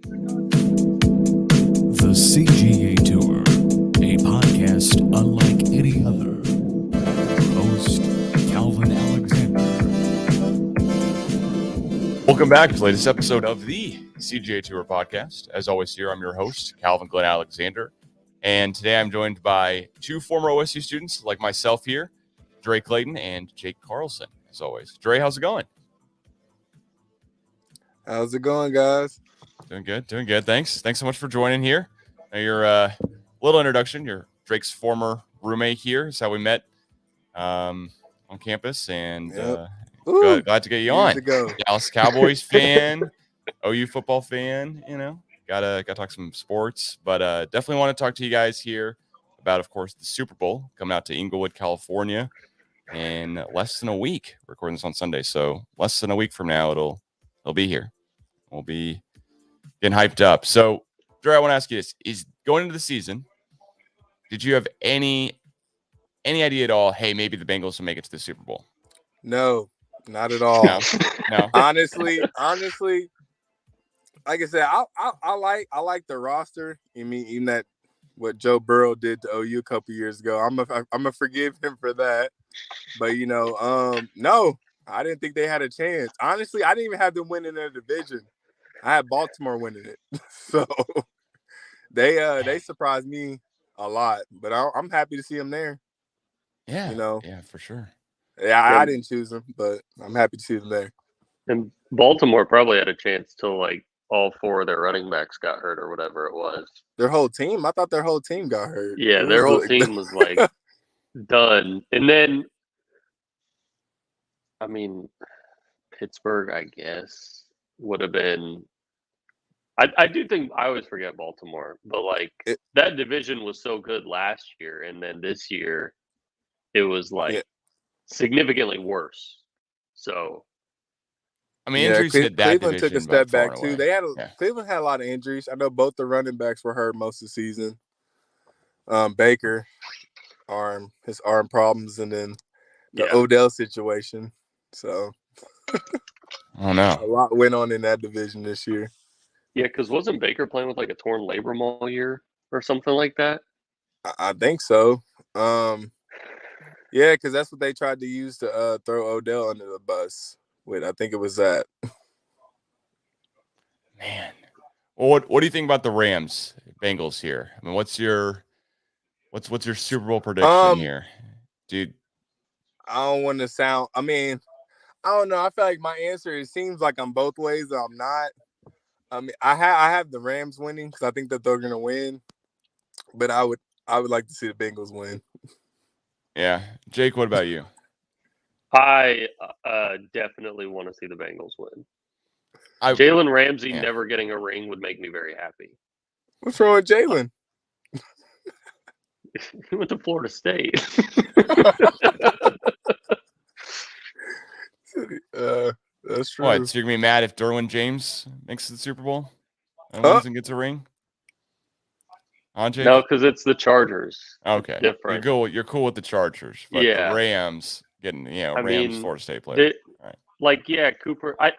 The CGA Tour, a podcast unlike any other. Host, Calvin Alexander. Welcome back to the latest episode of the CGA Tour podcast. As always, here I'm your host, Calvin Glen Alexander. And today I'm joined by two former OSU students like myself here, Dre Clayton and Jake Carlson, as always. Dre, how's it going? How's it going, guys? Doing good. Thanks so much for joining here. Now your little introduction. You're Drake's former roommate here. Is how we met on campus, and glad to get you on. Dallas Cowboys fan, OU football fan. You know, gotta talk some sports, but definitely want to talk to you guys here about, of course, the Super Bowl coming out to Inglewood, California, in less than a week. We're recording this on Sunday, so less than a week from now, it'll be here. We'll be getting hyped up. So, Dre, I want to ask you this: is going into the season, did you have any idea at all? Hey, maybe the Bengals will make it to the Super Bowl. No, not at all. No. Honestly, like I said, I like the roster. I mean, even that what Joe Burrow did to OU a couple years ago. I'm gonna forgive him for that. But no, I didn't think they had a chance. Honestly, I didn't even have them winning their division. I had Baltimore winning it, so they surprised me a lot. But I'm happy to see them there. Yeah, yeah, for sure. Yeah, I didn't choose them, but I'm happy to see them there. And Baltimore probably had a chance till like all four of their running backs got hurt or whatever it was. Their whole team? I thought their whole team got hurt. Yeah, their whole team was like done. And then, I mean, Pittsburgh, I guess, would have been. I do think I always forget Baltimore, but that division was so good last year, and then this year it was significantly worse. So, I mean, injuries hit that Cleveland took a step back too. Cleveland had a lot of injuries. I know both the running backs were hurt most of the season. Baker, his arm problems, and then the Odell situation. So, oh no, a lot went on in that division this year. Yeah, because wasn't Baker playing with like a torn labrum all year or something like that? I think so. Yeah, because that's what they tried to use to throw Odell under the bus with. I think it was that. Man, well, what do you think about the Rams Bengals here? I mean, what's your Super Bowl prediction here, dude? I don't want to sound. I mean, I don't know. I feel like my answer. It seems like I'm both ways. But I'm not. I mean, I have the Rams winning because I think that they're gonna win, but I would like to see the Bengals win. Yeah, Jake, what about you? I definitely want to see the Bengals win. Jalen Ramsey never getting a ring would make me very happy. What's wrong with Jalen? He went to Florida State. That's true. What? So you're gonna be mad if Derwin James makes the Super Bowl and wins and gets a ring? No, because it's the Chargers. Okay, different. You're cool with the Chargers, but the Rams getting Florida State player. Cooper. I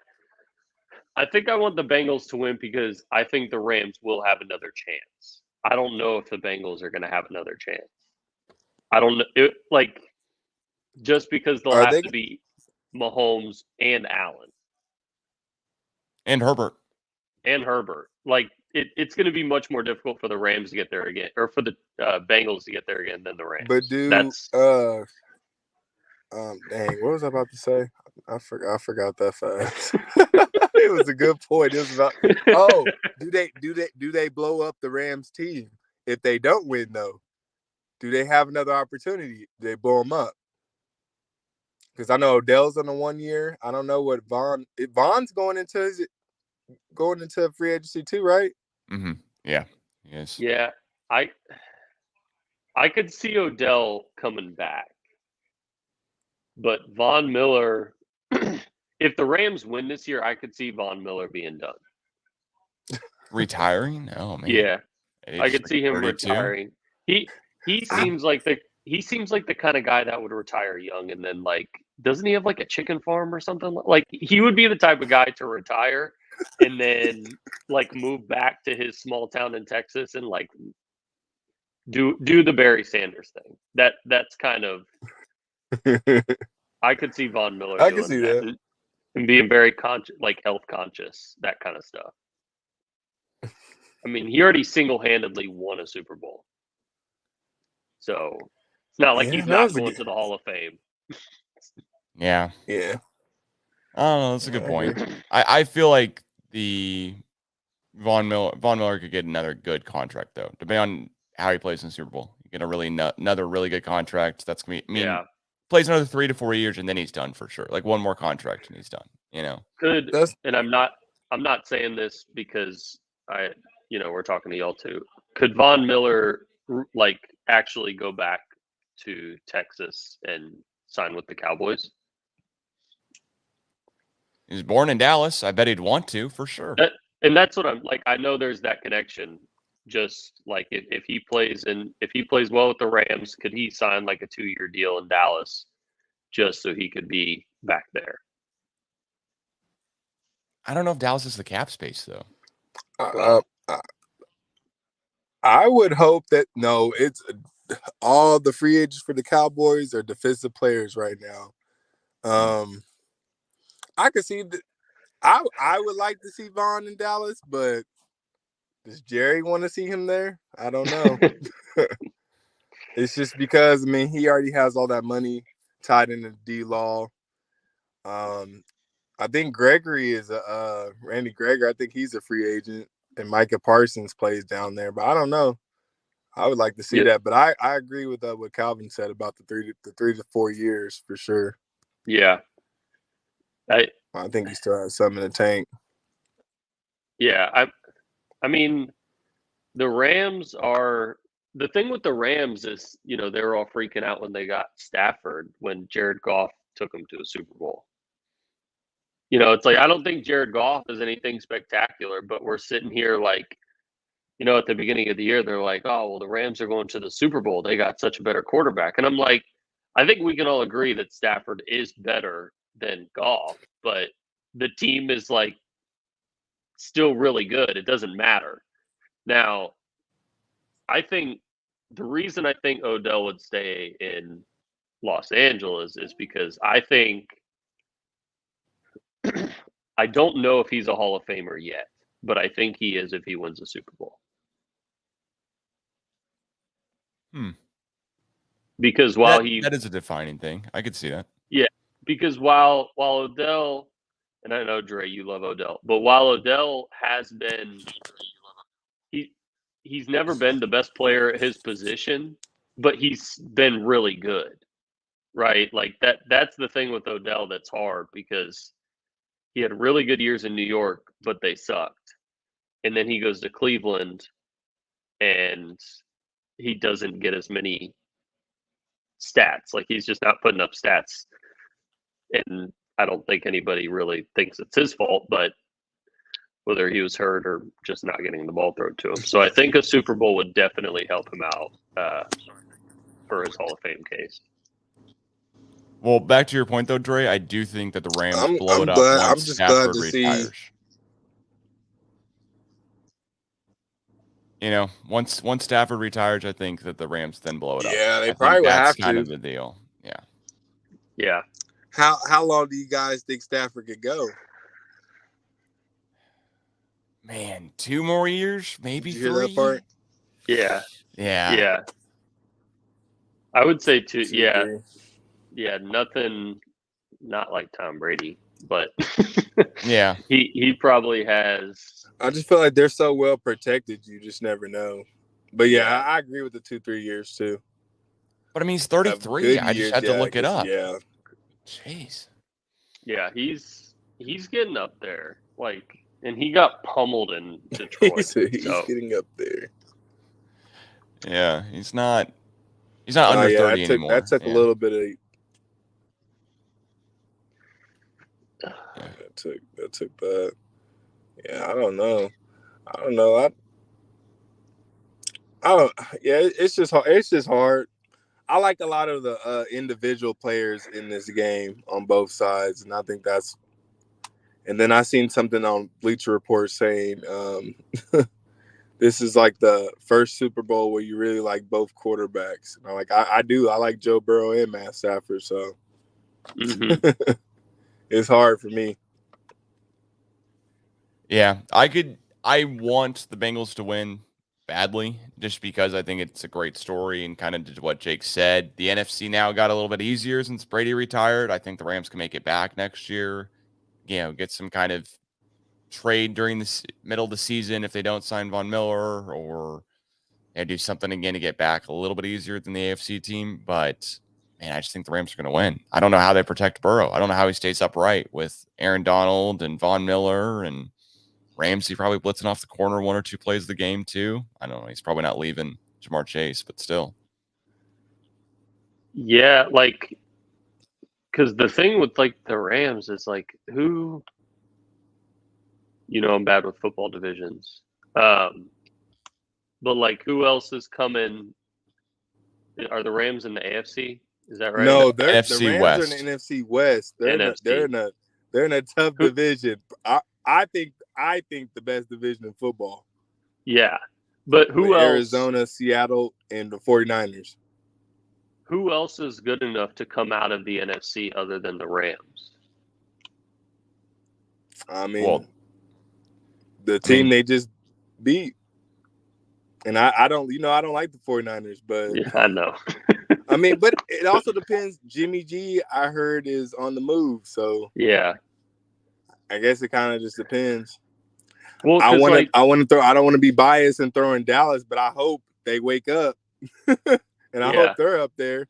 think I want the Bengals to win because I think the Rams will have another chance. I don't know if the Bengals are going to have another chance. I don't know. Just because they'll have to beat Mahomes and Allen. And Herbert. It's going to be much more difficult for the Rams to get there again, or for the Bengals to get there again than the Rams. But dang, what was I about to say? I forgot that fast. It was a good point. It was about do they blow up the Rams team if they don't win though? Do they have another opportunity? Do they blow them up? Because I know Odell's on the 1 year. I don't know what Vaughn's going into free agency too, right? Mm-hmm. Yeah. Yes. Yeah. I could see Odell coming back. But Von Miller, if the Rams win this year, I could see Von Miller being done. Retiring? Oh man. Yeah. I could see him 32? Retiring. He seems like the kind of guy that would retire young, and then doesn't he have a chicken farm or something? He would be the type of guy to retire and then like move back to his small town in Texas and like do the Barry Sanders thing. That's kind of I could see Von Miller I doing can see that that. and being very conscious, like health conscious, that kind of stuff. I mean, he already single-handedly won a Super Bowl, so it's not like Yeah, he's that not was a going good. to the Hall of Fame. Yeah. Yeah, I don't know. That's a Yeah, good I point. agree. I feel like the Von Miller could get another good contract though, depending on how he plays in the Super Bowl. You get a really another really good contract. That's gonna be. I mean, Yeah, plays another 3 to 4 years and then he's done for sure. Like one more contract and he's done. You know. could That's and I'm not saying this because we're talking to y'all too. Could Von Miller like actually go back to Texas and sign with the Cowboys? He was born in Dallas. I bet he'd want to for sure. And that's what I'm like. I know there's that connection. Just like if he plays well with the Rams, could he sign like a 2-year deal in Dallas just so he could be back there? I don't know if Dallas is the cap space though. uh, I would hope that no. It's all the free agents for the Cowboys are defensive players right now. I could see that. I would like to see Vaughn in Dallas, but does Jerry want to see him there? I don't know. It's just because he already has all that money tied into D-Law. I think Gregory is Randy Gregory. I think he's a free agent, and Micah Parsons plays down there. But I don't know. I would like to see that, but I agree with what Calvin said about the 3 to 4 years for sure. Yeah, I think he still has some in the tank. Yeah, I mean, the Rams are the thing with the Rams is they were all freaking out when they got Stafford when Jared Goff took them to a Super Bowl. It's like I don't think Jared Goff is anything spectacular, but we're sitting here like. At the beginning of the year, they're like, oh, well, the Rams are going to the Super Bowl. They got such a better quarterback. And I'm like, I think we can all agree that Stafford is better than Goff, but the team is like still really good. It doesn't matter. Now, I think the reason I think Odell would stay in Los Angeles is because I think I don't know if he's a Hall of Famer yet, but I think he is if he wins a Super Bowl. Because while that is a defining thing. I could see that. Yeah, because while Odell, and I know Dre, you love Odell, but while Odell has been, he's never been the best player at his position, but he's been really good, right? Like that's the thing with Odell that's hard because he had really good years in New York, but they sucked, and then he goes to Cleveland, and he doesn't get as many stats. Like he's just not putting up stats. And I don't think anybody really thinks it's his fault, but whether he was hurt or just not getting the ball thrown to him. So I think a Super Bowl would definitely help him out for his Hall of Fame case. Well, back to your point though, Dre, I do think that the Rams blow I'm it up glad. once I'm just Stafford glad to retires. see. Once Stafford retires, I think that the Rams then blow it up. Yeah, they I probably think would that's have kind to. of the deal. Yeah. Yeah. How long do you guys think Stafford could go? Man, 2 more years, maybe Did you 3. hear that part? Yeah. Yeah. Yeah. I would say 2. 2, Yeah. 3. Yeah. Nothing, not like Tom Brady, but Yeah. he probably has. I just feel like they're so well protected, you just never know. But Yeah. I agree with the 2-3 years too. But I mean, he's 33. I just had to look it up. Yeah. Jeez. Yeah, he's getting up there. Like, and he got pummeled in Detroit. he's getting up there. Yeah, he's not under 30 anymore. That took a little bit of. Yeah. That took that. Yeah, I don't know. Yeah, it's just hard. It's just hard. I like a lot of the individual players in this game on both sides, and I think that's And then I seen something on Bleacher Report saying this is like the first Super Bowl where you really like both quarterbacks. And I do. I like Joe Burrow and Matt Stafford, so it's hard for me. Yeah, I want the Bengals to win badly just because I think it's a great story and kind of what Jake said. The NFC now got a little bit easier since Brady retired. I think the Rams can make it back next year. Get some kind of trade during the middle of the season if they don't sign Von Miller, or do something again to get back a little bit easier than the AFC team. But man, I just think the Rams are going to win. I don't know how they protect Burrow. I don't know how he stays upright with Aaron Donald and Von Miller and Ramsey probably blitzing off the corner 1 or 2 plays of the game too. I don't know. He's probably not leaving Jamar Chase, but still. Yeah, like, because the thing with like the Rams is like who, I'm bad with football divisions, but like who else is coming? Are the Rams in the AFC? Is that right? No, the Rams West. are in the NFC West. They're in a tough division. I think the best division in football. Yeah. But who else? Arizona, Seattle, and the 49ers. Who else is good enough to come out of the NFC other than the Rams? I mean, the team they just beat. And I don't like the 49ers, but yeah, I know. I mean, but it also depends. Jimmy G, I heard, is on the move, so yeah. I guess it kind of just depends. Well, I want to throw. I don't want to be biased and throwing Dallas, but I hope they wake up, and I hope they're up there.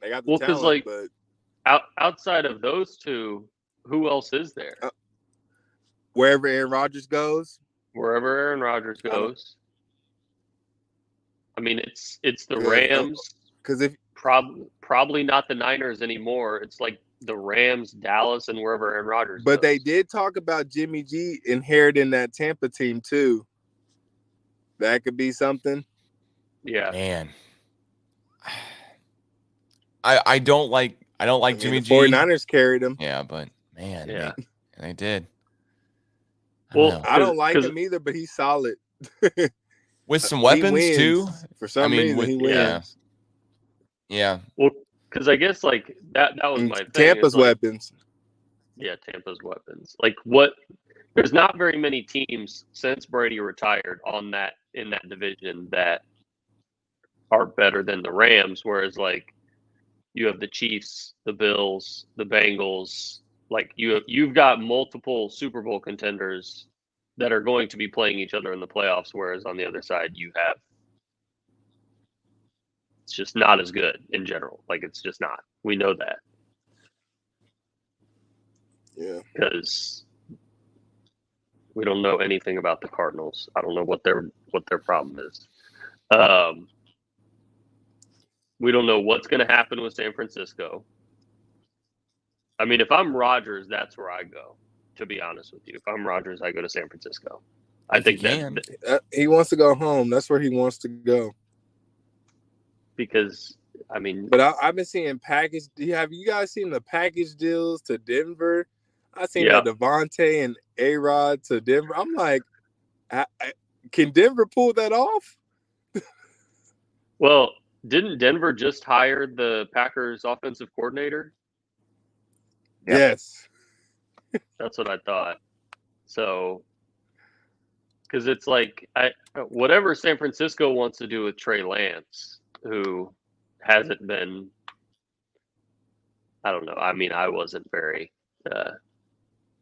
They got the talent, but outside of those two, who else is there? Wherever Aaron Rodgers goes. Wherever Aaron Rodgers goes. I mean, it's the Rams. Because if probably not the Niners anymore. It's like the Rams, Dallas, and wherever Aaron Rodgers But goes. they did talk about Jimmy G inheriting that Tampa team too. That could be something. Yeah. Man. I don't like Jimmy G. 49ers carried him. Yeah, but man, they did. I don't like him either, but he's solid. With some weapons too. For some reason, he wins. Yeah. Well, because I guess like that was my thing. Tampa's weapons. Yeah, Tampa's weapons. Like there's not very many teams since Brady retired in that division that are better than the Rams. Whereas like you have the Chiefs, the Bills, the Bengals. Like you've got multiple Super Bowl contenders that are going to be playing each other in the playoffs, whereas on the other side it's just not as good in general. Like it's just not. We know that. Yeah. Because we don't know anything about the Cardinals. I don't know what their problem is. We don't know what's going to happen with San Francisco. I mean, if I'm Rodgers, that's where I go. To be honest with you, if I'm Rodgers, I go to San Francisco. I think he wants to go home. That's where he wants to go. Because I mean, but I've been seeing package. Have you guys seen the package deals to Denver? I seen that Devontae and A-Rod to Denver. I'm like, can Denver pull that off? Well, didn't Denver just hire the Packers offensive coordinator? Yes. That's what I thought. So, because it's like whatever San Francisco wants to do with Trey Lance, who hasn't been, I don't know. I mean, I wasn't very,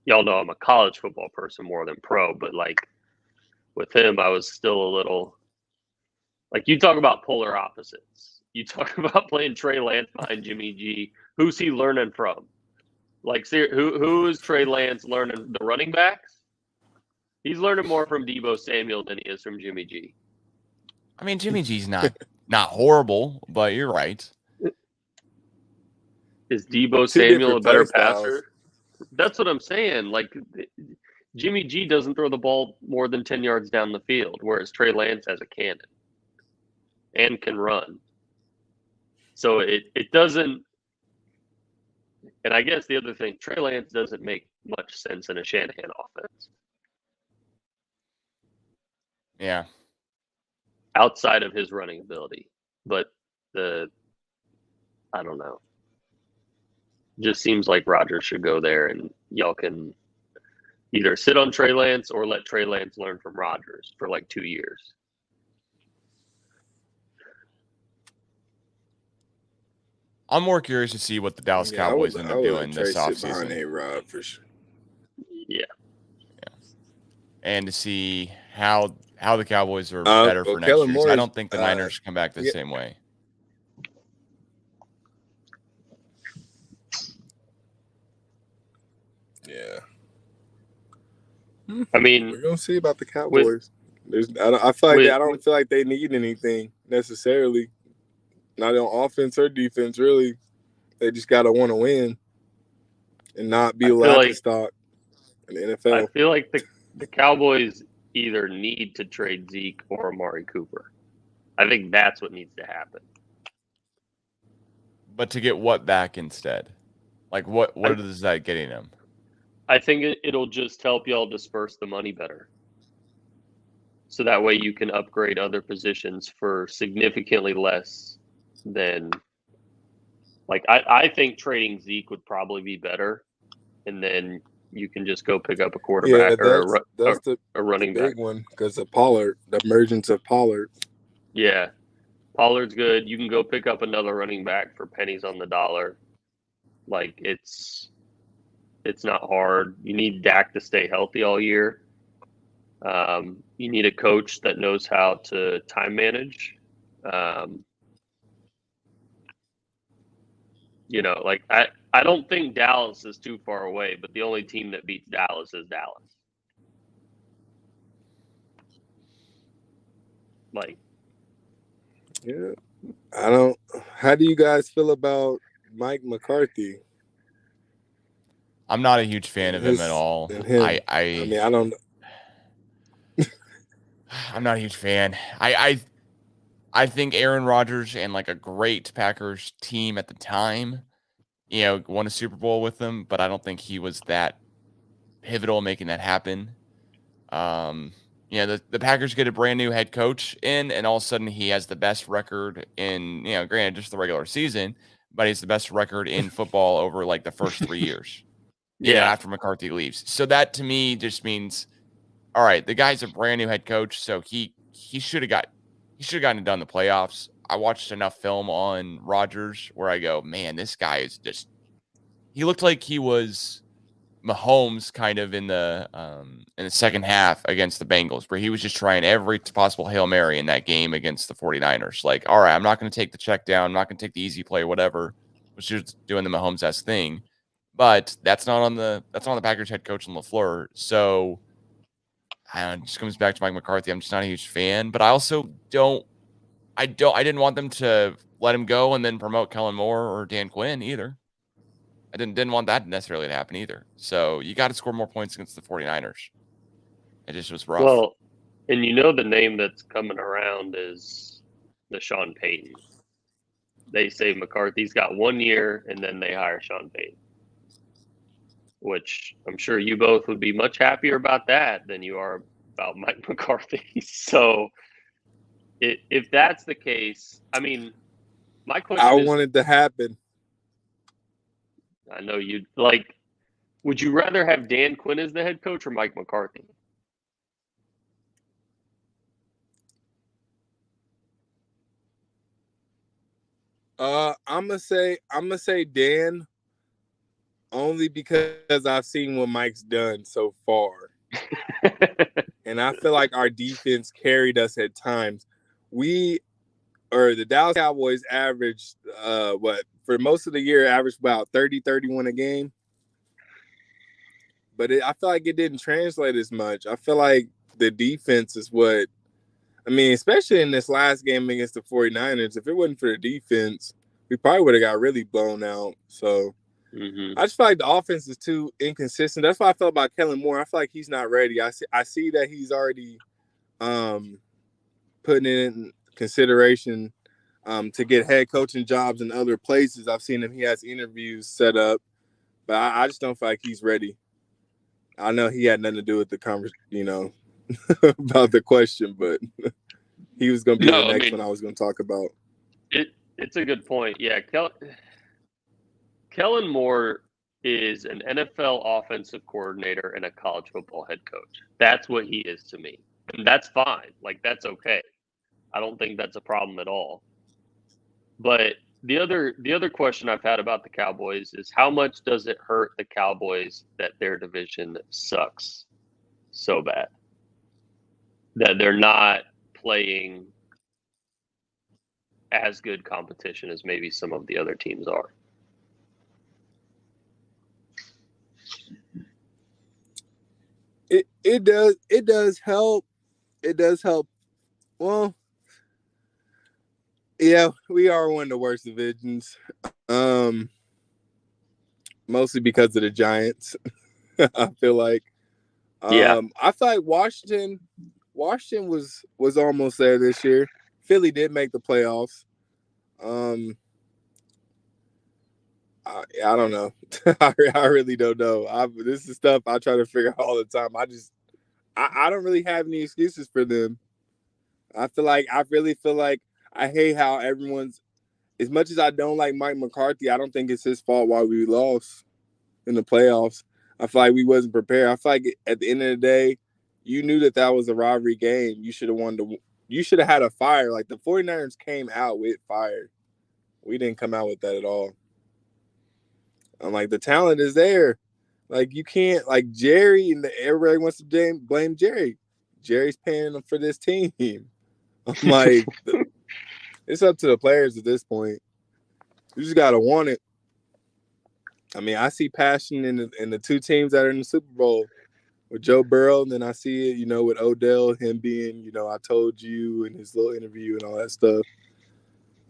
y'all know I'm a college football person more than pro, but like with him, I was still a little, like you talk about polar opposites. You talk about playing Trey Lance behind Jimmy G. Who's he learning from? Like, who is Trey Lance learning? The running backs? He's learning more from Deebo Samuel than he is from Jimmy G. I mean, Jimmy G's not horrible, but you're right. Is Deebo Samuel a better passer? That's what I'm saying. Like, Jimmy G doesn't throw the ball more than 10 yards down the field, whereas Trey Lance has a cannon and can run. So it doesn't. And I guess the other thing, Trey Lance doesn't make much sense in a Shanahan offense. Yeah. Outside of his running ability. But I don't know. Just seems like Rodgers should go there and y'all can either sit on Trey Lance or let Trey Lance learn from Rodgers for like 2 years. I'm more curious to see what the Dallas Cowboys end up doing this behind offseason. A-Rod for sure. Yeah. And to see how the Cowboys are better for next Kellen year. Moore I don't think the Niners come back the yeah. same way. Yeah. I mean, we're gonna see about the Cowboys. I don't feel like they need anything necessarily. Not on offense or defense, really. They just gotta want to win and not be a laughingstock in the NFL. I feel like the Cowboys either need to trade Zeke or Amari Cooper. I think that's what needs to happen. But to get what back instead? Like what is that getting them? I think it'll just help y'all disperse the money better. So that way you can upgrade other positions for significantly less than like I think trading Zeke would probably be better, and then you can just go pick up a quarterback or a running big back. one because of Pollard, the emergence of Pollard. Yeah, Pollard's good. You can go pick up another running back for pennies on the dollar. Like it's not hard. You need Dak to stay healthy all year. You need a coach that knows how to time manage. Like I don't think Dallas is too far away, but the only team that beats Dallas is Dallas. Like, yeah, how do you guys feel about Mike McCarthy? I'm not a huge fan of him at all. I mean, I don't know. I'm not a huge fan. I think Aaron Rodgers and like a great Packers team at the time, won a Super Bowl with them, but I don't think he was that pivotal in making that happen. The Packers get a brand new head coach in, and all of a sudden he has the best record in, granted just the regular season, but he's the best record in football over like the first 3 years. After McCarthy leaves. So that to me just means, all right, the guy's a brand new head coach, so he should have gotten it done in the playoffs. I watched enough film on Rodgers where I go, man, this guy is just. He looked like he was Mahomes kind of in the second half against the Bengals, where he was just trying every possible Hail Mary in that game against the 49ers. Like, all right, I'm not going to take the check down, I'm not going to take the easy play, whatever. Was just doing the Mahomes-esque thing. But that's not on the Packers head coach in LaFleur. So it just comes back to Mike McCarthy. I'm just not a huge fan. But I also I didn't want them to let him go and then promote Kellen Moore or Dan Quinn either. I didn't want that necessarily to happen either. So you got to score more points against the 49ers. It just was rough. Well, and the name that's coming around is the Sean Payton. They say McCarthy's got 1 year, and then they hire Sean Payton, which I'm sure you both would be much happier about that than you are about Mike McCarthy. So if that's the case, I mean, my question is, want it to happen. I know you'd like, would you rather have Dan Quinn as the head coach or Mike McCarthy? I'm gonna say Dan, only because I've seen what Mike's done so far. And I feel like our defense carried us at times. The Dallas Cowboys averaged, for most of the year, averaged about 30, 31 a game. But I feel like it didn't translate as much. I feel like the defense is what, especially in this last game against the 49ers, if it wasn't for the defense, we probably would have got really blown out. So I just feel like the offense is too inconsistent. That's why I felt about Kellen Moore. I feel like he's not ready. I see that he's already putting in consideration to get head coaching jobs in other places. I've seen him. He has interviews set up. but I just don't feel like he's ready. I know he had nothing to do with the conversation, about the question, but he was going to be the next one I was going to talk about. It's a good point. Yeah, Kellen Moore is an NFL offensive coordinator and a college football head coach. That's what he is to me. And that's fine. Like, that's okay. I don't think that's a problem at all. But the other question I've had about the Cowboys is how much does it hurt the Cowboys that their division sucks so bad? That they're not playing as good competition as maybe some of the other teams are. It does help. It does help. Well, yeah, we are one of the worst divisions. Mostly because of the Giants. I feel like. Yeah. I feel like Washington was almost there this year. Philly did make the playoffs. I don't know. I really don't know. This is stuff I try to figure out all the time. I don't really have any excuses for them. I really feel like I hate how everyone's, as much as I don't like Mike McCarthy, I don't think it's his fault why we lost in the playoffs. I feel like we wasn't prepared. I feel like at the end of the day, you knew that was a rivalry game. You should have had a fire. Like, the 49ers came out with fire. We didn't come out with that at all. I'm like, the talent is there. Like, you can't, like, Jerry, and everybody wants to blame Jerry. Jerry's paying for this team. I'm like, it's up to the players at this point. You just got to want it. I mean, I see passion in the two teams that are in the Super Bowl with Joe Burrow, and then I see it, with Odell, him being, I told you, in his little interview and all that stuff.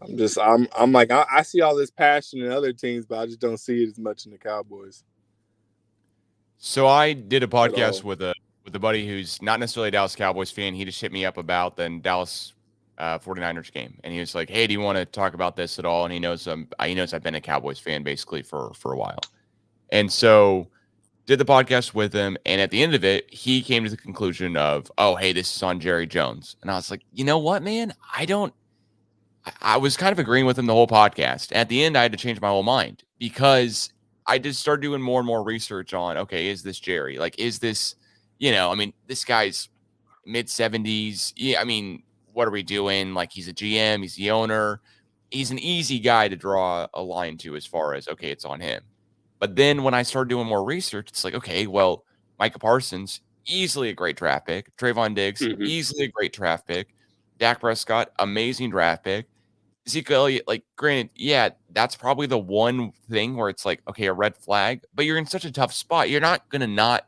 I'm like, I see all this passion in other teams, but I just don't see it as much in the Cowboys. So I did a podcast with a buddy who's not necessarily a Dallas Cowboys fan. He just hit me up about the Dallas 49ers game, and he was like, "Hey, do you want to talk about this at all?" And he knows I've been a Cowboys fan basically for a while, and so did the podcast with him. And at the end of it, he came to the conclusion of, "Oh, hey, this is on Jerry Jones." And I was like, "You know what, man? I was kind of agreeing with him the whole podcast. At the end, I had to change my whole mind because I just started doing more and more research on, okay, is this Jerry? Like, is this, this guy's mid-70s. Yeah, what are we doing? Like, he's a GM, he's the owner. He's an easy guy to draw a line to as far as, okay, it's on him. But then when I started doing more research, it's like, okay, well, Micah Parsons, easily a great draft pick. Trayvon Diggs, easily a great draft pick. Dak Prescott, amazing draft pick. Ezekiel Elliott, like, granted, yeah, that's probably the one thing where it's like, okay, a red flag, but you're in such a tough spot. You're not going to not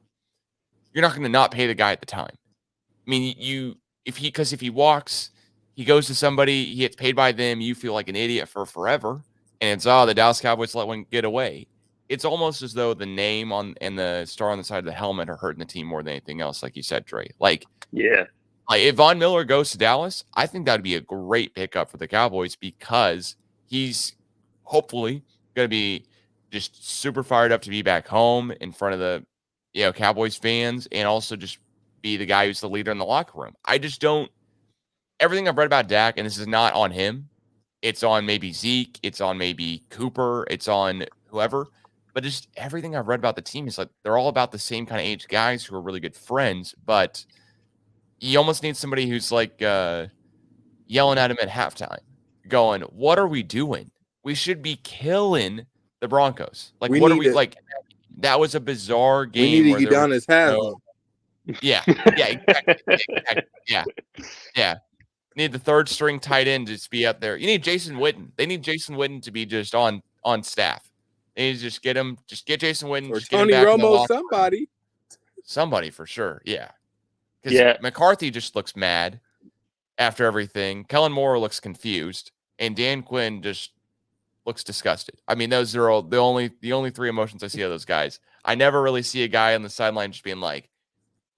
pay the guy at the time. I mean, if he walks, he goes to somebody, he gets paid by them, you feel like an idiot for forever. And it's, the Dallas Cowboys let one get away. It's almost as though the name and the star on the side of the helmet are hurting the team more than anything else, like you said, Dre. Like, yeah. Like, if Von Miller goes to Dallas, I think that would be a great pickup for the Cowboys because he's hopefully going to be just super fired up to be back home in front of the Cowboys fans, and also just be the guy who's the leader in the locker room. I just don't – everything I've read about Dak, and this is not on him, it's on maybe Zeke, it's on maybe Cooper, it's on whoever, but just everything I've read about the team is like they're all about the same kind of age guys who are really good friends, but – you almost need somebody who's like yelling at him at halftime, going, "What are we doing? We should be killing the Broncos. Like, what are we like?" That was a bizarre game. We need to Udonis Haslam. Yeah, exactly. Yeah. Need the third string tight end to just be up there. You need Jason Witten. They need Jason Witten to be just on staff. They need to just get him. Just get Jason Witten. Or Tony Romo, somebody for sure. Yeah. Because McCarthy just looks mad after everything. Kellen Moore looks confused, and Dan Quinn just looks disgusted. I mean, those are all the only three emotions I see of those guys. I never really see a guy on the sideline just being like,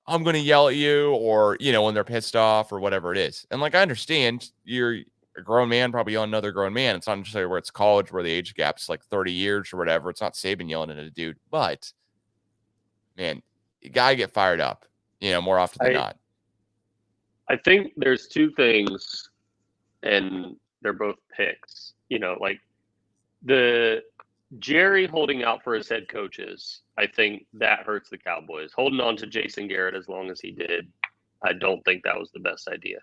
"I'm going to yell at you," or when they're pissed off or whatever it is. And like, I understand you're a grown man probably yelling at another grown man. It's not necessarily where it's college, where the age gap's like 30 years or whatever. It's not Saban yelling at a dude, but man, you gotta get fired up, more often than not. I think there's two things, and they're both picks. Like the Jerry holding out for his head coaches, I think that hurts the Cowboys. Holding on to Jason Garrett as long as he did, I don't think that was the best idea.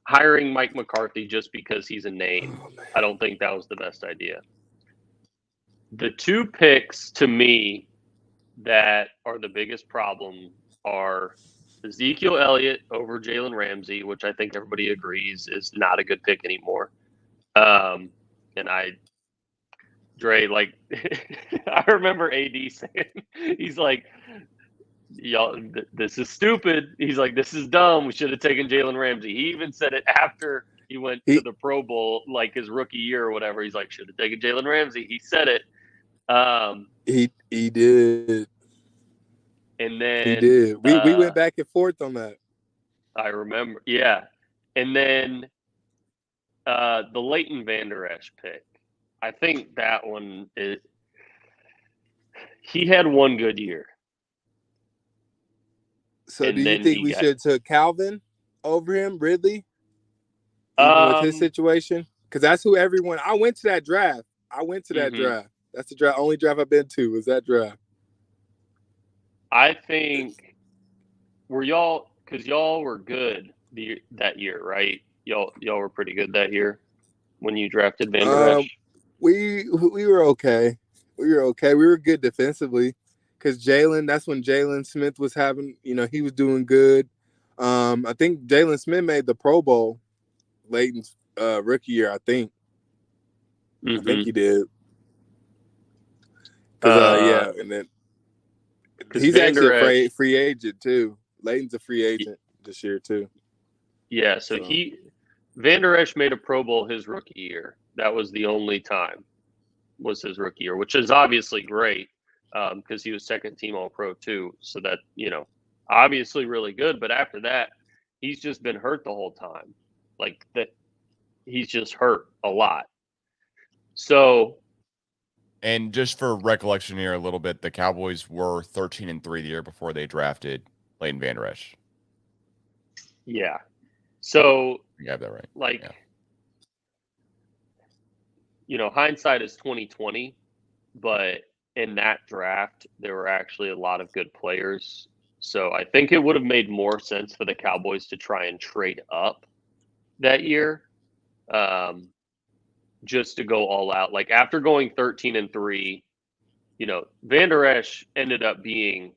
Hiring Mike McCarthy just because he's a name, I don't think that was the best idea. The two picks to me that are the biggest problem are Ezekiel Elliott over Jalen Ramsey, which I think everybody agrees is not a good pick anymore. Dre, like, I remember AD saying, he's like, y'all, this is stupid. He's like, this is dumb. We should have taken Jalen Ramsey. He even said it after he went to the Pro Bowl, like his rookie year or whatever. He's like, should have taken Jalen Ramsey. He said it. He did. And then he did. We went back and forth on that. I remember. Yeah. And then the Leighton Vander Esch pick. I think that one is. He had one good year. So, do you think we should have took Calvin over him, Reilly, with his situation? Because that's who everyone. I went to that draft. Draft. That's the only draft I've been to. Was that draft? I think because y'all were good that year, right? Y'all were pretty good that year when you drafted Vander Esch. We were okay. We were good defensively because that's when Jalen Smith was having, he was doing good. I think Jalen Smith made the Pro Bowl Leighton's rookie year, I think. I think he did. And then he's actually a free agent too. Leighton's a free agent this year too. Yeah, so Vander Esch made a Pro Bowl his rookie year. That was the only time was his rookie year, which is obviously great because he was second team All-Pro too. So that, obviously really good. But after that, he's just been hurt the whole time. Like that, he's just hurt a lot. So. And just for recollection here a little bit, the Cowboys were 13-3 the year before they drafted Leighton Vander Esch. Yeah. So. You have that right. Like. Yeah. Hindsight is 20/20, but in that draft, there were actually a lot of good players. So I think it would have made more sense for the Cowboys to try and trade up that year, just to go all out. Like after going 13-3, Vander Esch ended up being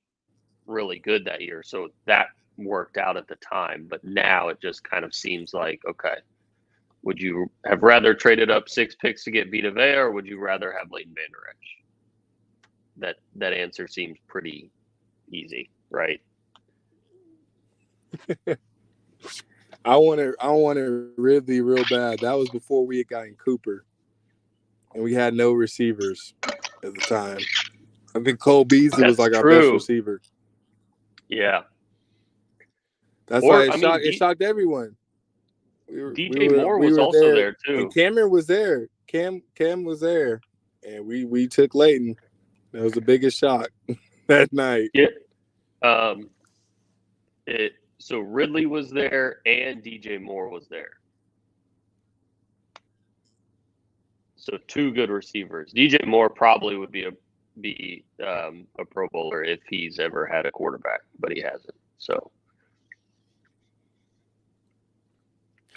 really good that year. So that worked out at the time. But now it just kind of seems like, okay, would you have rather traded up 6 picks to get Vita Vea, or would you rather have Leighton Vander Esch? That answer seems pretty easy, right? I wanted Reilly real bad. That was before we had gotten Cooper, and we had no receivers at the time. I think Cole Beasley was like our best receiver. Yeah, that's why it shocked everyone. DJ Moore was also there too. And Cameron was there. Cam was there, and we took Leighton. That was the biggest shock that night. Yeah. So Reilly was there and DJ Moore was there. So 2 good receivers. DJ Moore probably would be a Pro Bowler if he's ever had a quarterback, but he hasn't. So. I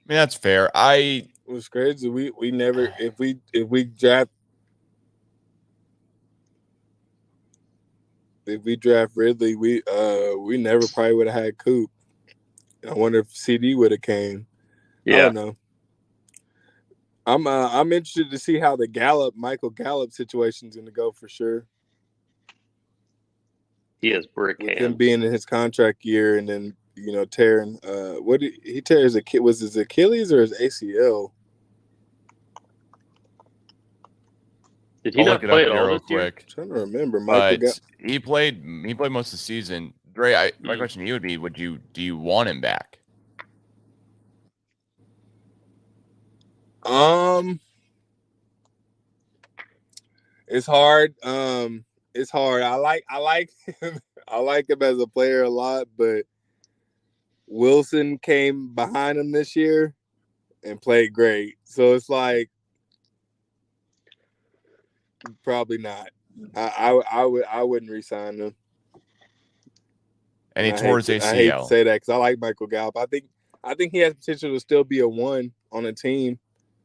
mean, that's fair. It was crazy. We never if we draft Reilly, we never probably would have had Coop. I wonder if CD would have came. Yeah. I don't know. I'm interested to see how the Michael Gallup situation is going to go for sure. He has brick hands. Him being in his contract year and then tearing. What did he tear? Was his Achilles or his ACL? Did he not play at all this year? I'm trying to remember. He played most of the season. Dre, my question to you would be: do you want him back? It's hard. It's hard. I like him. I like him as a player a lot, but Wilson came behind him this year and played great. So it's like probably not. I wouldn't re-sign him. And he tore his ACL. I hate to say that because I like Michael Gallup. I think he has potential to still be a 1 on a team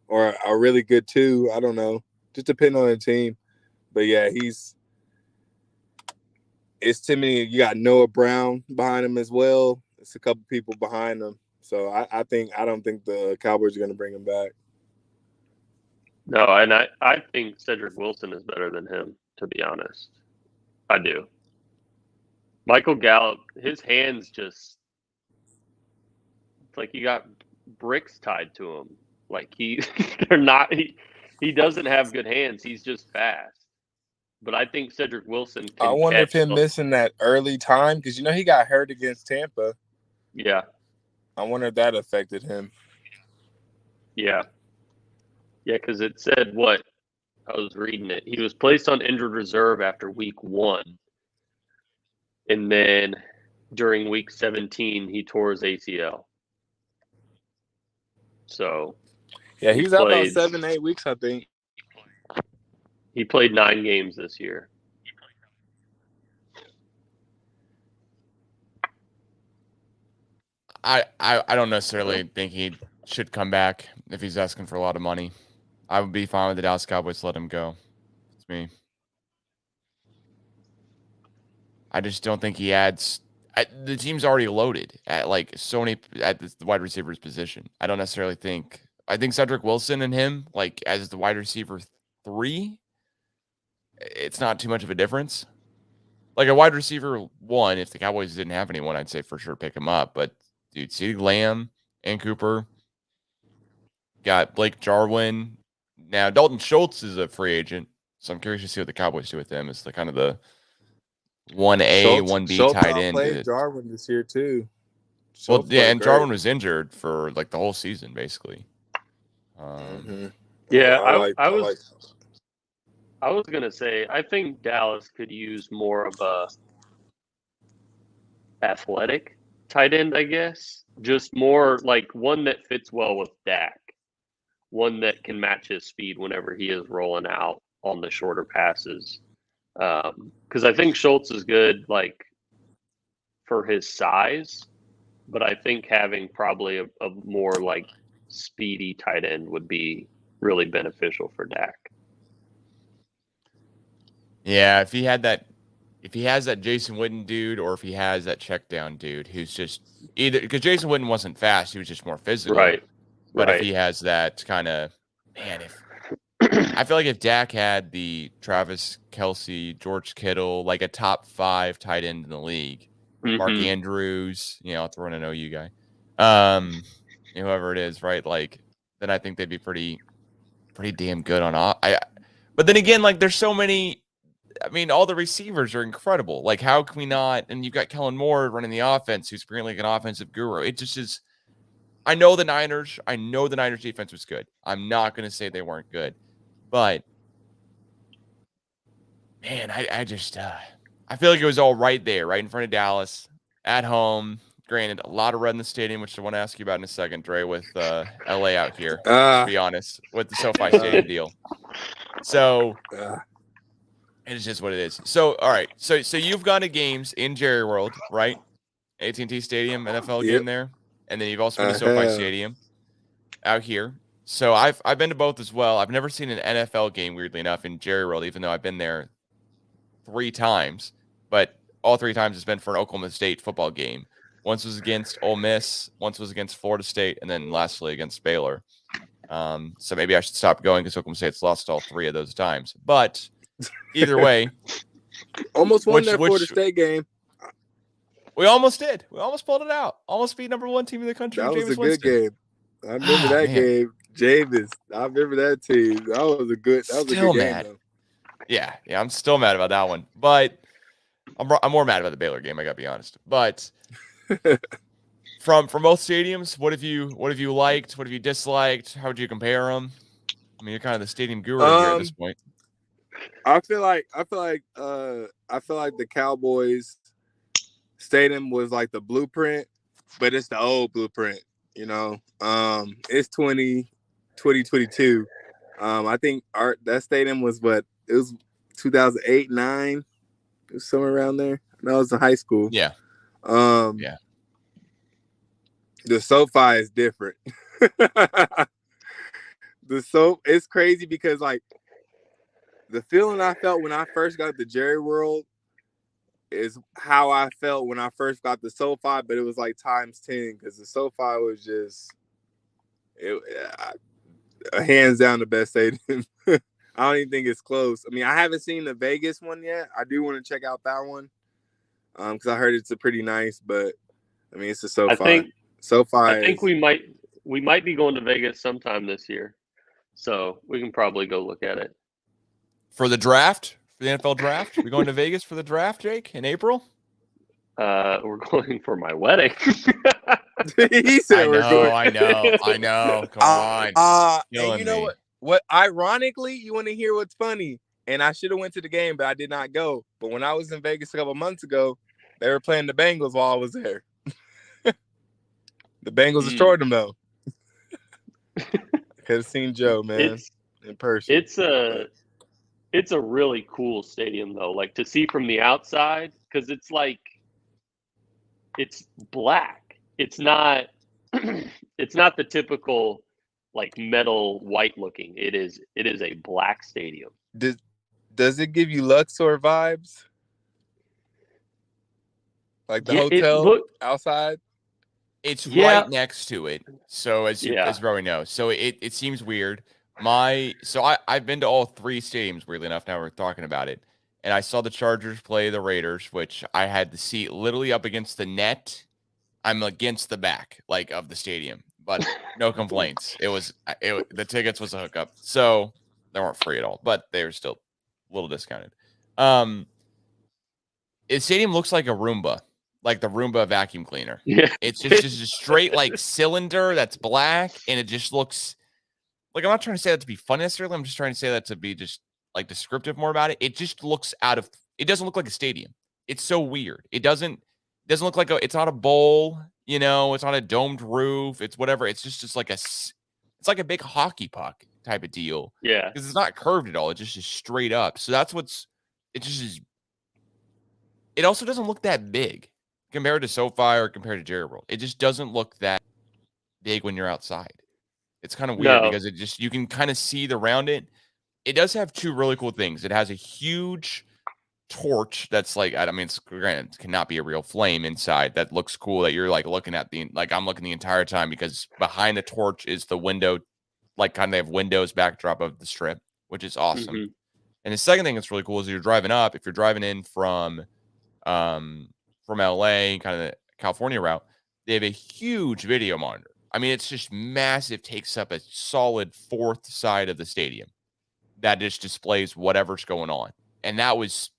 or a really good 2. I don't know. Just depending on the team. But yeah, it's too many. You got Noah Brown behind him as well. It's a couple people behind him. So I don't think the Cowboys are going to bring him back. No, and I think Cedric Wilson is better than him, to be honest. I do. Michael Gallup, his hands just it's like he got bricks tied to him. Like he doesn't have good hands. He's just fast. But I think Cedric Wilson can I wonder if him catch missing that early time, because he got hurt against Tampa. Yeah. I wonder if that affected him. Yeah. Yeah, because it said what? I was reading it. He was placed on injured reserve after week 1. And then during week 17, he tore his ACL. So yeah, he's out about 7-8 weeks, I think. He played 9 games this year. I don't necessarily think he should come back if he's asking for a lot of money. I would be fine with the Dallas Cowboys to let him go. It's me. I just don't think he adds. The team's already loaded at like so many at the wide receivers position. I don't necessarily think. I think Cedric Wilson and him, like as the wide receiver 3, it's not too much of a difference. Like a wide receiver 1, if the Cowboys didn't have anyone, I'd say for sure pick him up. But dude, CeeDee Lamb and Cooper, got Blake Jarwin. Now Dalton Schultz is a free agent, so I'm curious to see what the Cowboys do with him. It's the kind of the 1A, 1B tight end. Played Jarwin this year too. Well, yeah, and Jarwin was injured for like the whole season, basically. Yeah, I was gonna say I think Dallas could use more of a athletic tight end, I guess. Just more like one that fits well with Dak, one that can match his speed whenever he is rolling out on the shorter passes. Because I think Schultz is good, like for his size, but I think having probably a more like speedy tight end would be really beneficial for Dak. Yeah, if he has that Jason Witten dude, or if he has that check down dude who's just either, because Jason Witten wasn't fast, he was just more physical. Right. But if he has that kind of, man, I feel like if Dak had the Travis Kelce, George Kittle, like a top 5 tight end in the league, Mark Andrews, I'll throw in an OU guy, whoever it is, right? Like, then I think they'd be pretty damn good on. But then again, like, there's so many. I mean, all the receivers are incredible. Like, how can we not? And you've got Kellen Moore running the offense, who's apparently like an offensive guru. It just is. I know the Niners defense was good. I'm not going to say they weren't good, but man, I just I feel like it was all right there, right in front of Dallas, at home. Granted, a lot of red in the stadium, which I want to ask you about in a second, Dre, with LA out here. To be honest, with the SoFi Stadium deal. So. It's just what it is. So, all right. So you've gone to games in Jerry World, right? AT&T Stadium, NFL game there, and then you've also been to SoFi Stadium out here. So I've been to both as well. I've never seen an NFL game, weirdly enough, in Jerry World, even though I've been there 3 times. But all 3 times it's been for an Oklahoma State football game. Once was against Ole Miss, once was against Florida State, and then lastly against Baylor. So maybe I should stop going because Oklahoma State's lost all 3 of those times. But either way, almost won that Florida State game. We almost did. We almost pulled it out. Almost beat number 1 team in the country. That was Jameis a Winston. good game. I remember that game. Jameis. I remember that team. That was a good game. Though. Yeah. I'm still mad about that one, but I'm more mad about the Baylor game. I gotta be honest. But from both stadiums, what have you liked? What have you disliked? How would you compare them? I mean, you're kind of the stadium guru here at this point. I feel like the Cowboys stadium was like the blueprint, but it's the old blueprint. You know, it's 2022. I think that stadium was it was 2008, 9, it was somewhere around there. And I was in high school. Yeah. Yeah. The SoFi is different. It's crazy because like the feeling I felt when I first got the Jerry World is how I felt when I first got the SoFi, but it was like times 10 because the SoFi was just hands down the best stadium. I don't even think it's close. I mean, I haven't seen the Vegas one yet. I do want to check out that one because I heard it's a pretty nice, but I mean, it's a SoFi. I think we might be going to Vegas sometime this year, so we can probably go look at it for the draft, for the NFL draft. We going to Vegas for the draft, Jake, in April? We're going for my wedding. He said I know. Come on. And you know what? Ironically, you want to hear what's funny? And I should have went to the game, but I did not go. But when I was in Vegas a couple months ago, they were playing the Bengals while I was there. The Bengals destroyed them though. Could have seen Joe, man, in person. It's a really cool stadium though, like to see from the outside, because it's like it's black. It's not it's not the typical like metal white looking. It is a black stadium. Does it give you Luxor vibes? Like the hotel outside? It's right next to it. So as you probably know. So it seems weird. I've been to all three stadiums, weirdly enough, now we're talking about it. And I saw the Chargers play the Raiders, which I had the seat literally up against the net. I'm against the back, like, of the stadium, but no complaints. The tickets was a hookup. So they weren't free at all, but they were still a little discounted. The stadium looks like a Roomba, like the Roomba vacuum cleaner. Yeah. It's just a straight like cylinder that's black, and it just looks like, I'm not trying to say that to be fun necessarily. I'm just trying to say that to be just like descriptive more about it. It just looks it doesn't look like a stadium. It's so weird. It doesn't look like it's not a bowl, you know, it's not a domed roof. It's whatever. It's just like it's like a big hockey puck type of deal. Yeah. Because it's not curved at all. It's just straight up. So that's it also doesn't look that big compared to SoFi or compared to Jerry World. It just doesn't look that big when you're outside. It's kind of weird because you can kind of see around it. It does have two really cool things. It has a huge torch that's like, I mean, granted, it cannot be a real flame inside. That looks cool that you're like looking at I'm looking the entire time, because behind the torch is the window, like kind of they have windows backdrop of the strip, which is awesome. Mm-hmm. And the second thing that's really cool is you're driving up, if you're driving in from LA, kind of the California route, they have a huge video monitor. I mean, it's just massive, takes up a solid fourth side of the stadium that just displays whatever's going on. And that was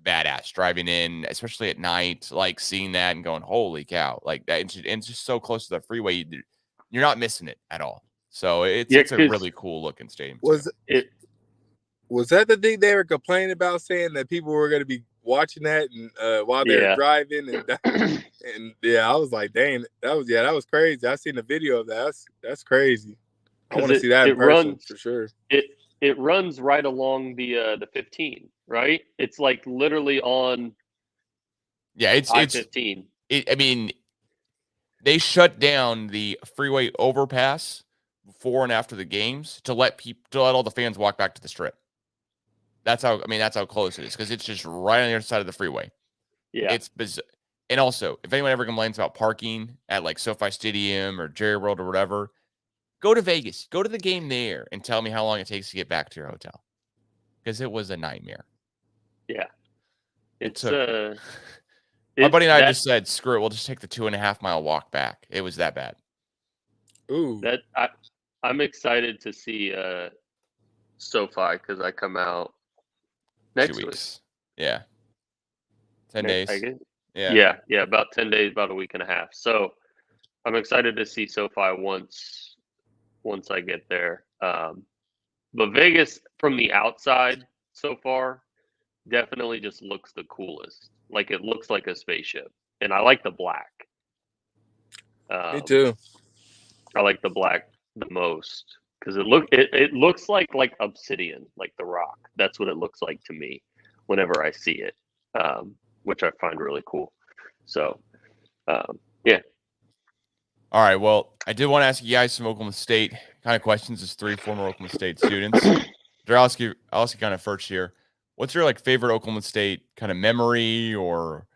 badass driving in, especially at night, like seeing that and going, holy cow, like that. And it's just so close to the freeway. You're not missing it at all. So it's a really cool looking stadium. Was that the thing they were complaining about, saying that people were going to be watching that and while they were driving and I was like, dang, that was crazy. I seen the video of that. That's crazy. I want to see that in person for sure. It runs right along the 15, right? It's like literally on. Yeah, it's I-15. I mean, they shut down the freeway overpass before and after the games to let all the fans walk back to the strip. That's how close it is, because it's just right on the other side of the freeway. Yeah, it's bizarre. And also, if anyone ever complains about parking at like SoFi Stadium or Jerry World or whatever, go to Vegas, go to the game there, and tell me how long it takes to get back to your hotel, because it was a nightmare. Yeah, my buddy and I just said, screw it, we'll just take the 2.5 mile walk back. It was that bad. Ooh, I'm excited to see SoFi, because I come out next 2 weeks. Week. Yeah. 10 days. Yeah, about 10 days, about a week and a half. So I'm excited to see SoFi once I get there. But Vegas from the outside so far definitely just looks the coolest. Like it looks like a spaceship, and I like the black. Me too. I like the black the most because it looks like obsidian, like the rock. That's what it looks like to me whenever I see it, which I find really cool. So, yeah. All right. Well, I did want to ask you guys some Oklahoma State kind of questions as 3 former Oklahoma State students. I'll ask you kind of first here. What's your favorite Oklahoma State kind of memory or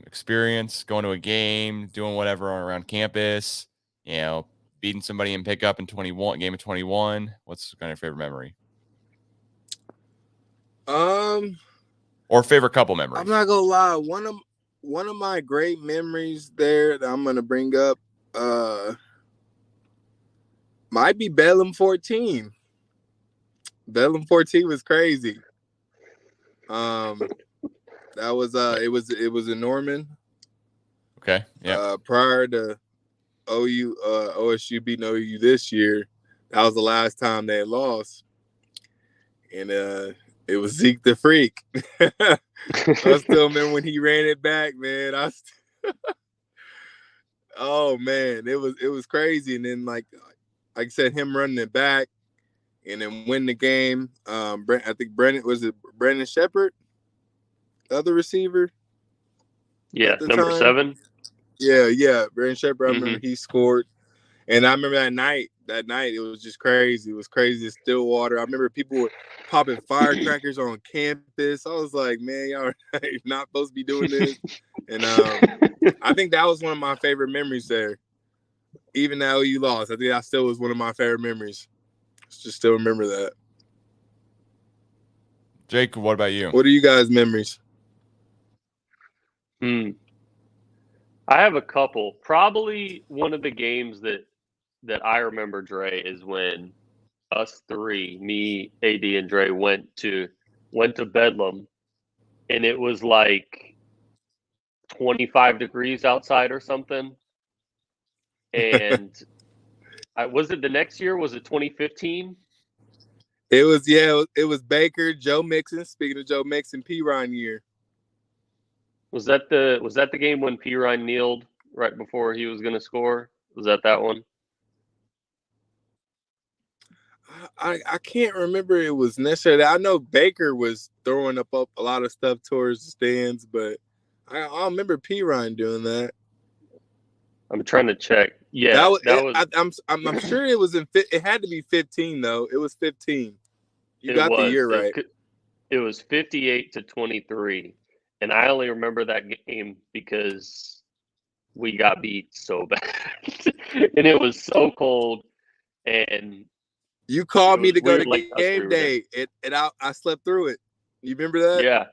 experience going to a game, doing whatever around campus? Beating somebody in pickup in game of 21. What's kind of your favorite memory? Or favorite couple memories? I'm not gonna lie. One of my great memories there that I'm gonna bring up might be Bellum 14. Bellum 14 was crazy. That was it was in Norman. Okay. Yeah. Prior to OSU beating OU this year, that was the last time they lost. And it was Zeke the Freak. I still remember when he ran it back, man. Oh man, it was crazy. And then like I said, him running it back and then win the game. I think Brandon Shepard, the other receiver? Yeah, number time? 7. Yeah. Brandon Shepard, I remember he scored. And I remember that night it was just crazy. It was crazy in Stillwater. I remember people were popping firecrackers on campus. I was like, man, y'all are not supposed to be doing this. And I think that was one of my favorite memories there. Even though you lost, I think that still was one of my favorite memories. Just still remember that. Jake, what about you? What are you guys' memories? I have a couple. Probably one of the games that I remember, Dre, is when us 3, me, AD, and Dre, went to Bedlam, and it was like 25 degrees outside or something. And was it the next year? Was it 2015? It was Baker, Joe Mixon. Speaking of Joe Mixon, P. Ryan year. Was that the game when P. Ryan kneeled right before he was going to score? Was that one? I can't remember it was necessarily. I know Baker was throwing up a lot of stuff towards the stands, but I remember P. Ryan doing that. I'm trying to check. Yeah, I'm sure it was it had to be 15 though. It was 15. You got the year right. It was 58-23, and I only remember that game because we got beat so bad, and it was so cold. And you called me to go to game day, and I slept through it. You remember that? Yeah,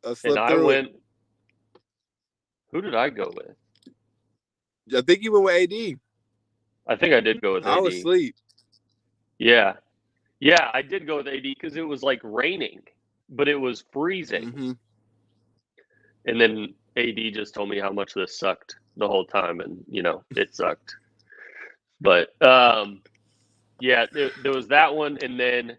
I slept through it. Who did I go with? I think you went with AD. I think I did go with AD. I was asleep. Yeah, I did go with AD because it was like raining, but it was freezing. Mm-hmm. And then AD just told me how much this sucked the whole time, and it sucked. But yeah, there was that one, and then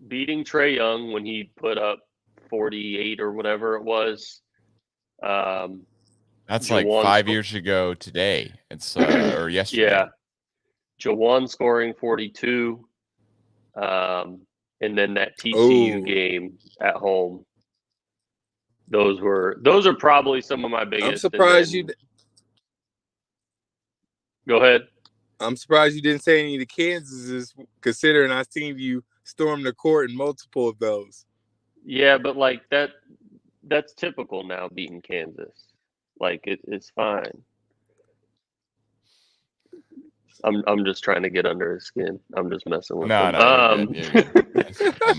beating Trae Young when he put up 48 or whatever it was. That's like 5 years ago today. It's or yesterday. Yeah, Jawan scoring 42, and then that TCU game at home. Those are probably some of my biggest. I'm surprised you. Go ahead. I'm surprised you didn't say any of the Kansases, considering I've seen you storm the court in multiple of those. Yeah, but like that's typical now, beating Kansas. Like it's fine. I'm just trying to get under his skin. I'm just messing with him.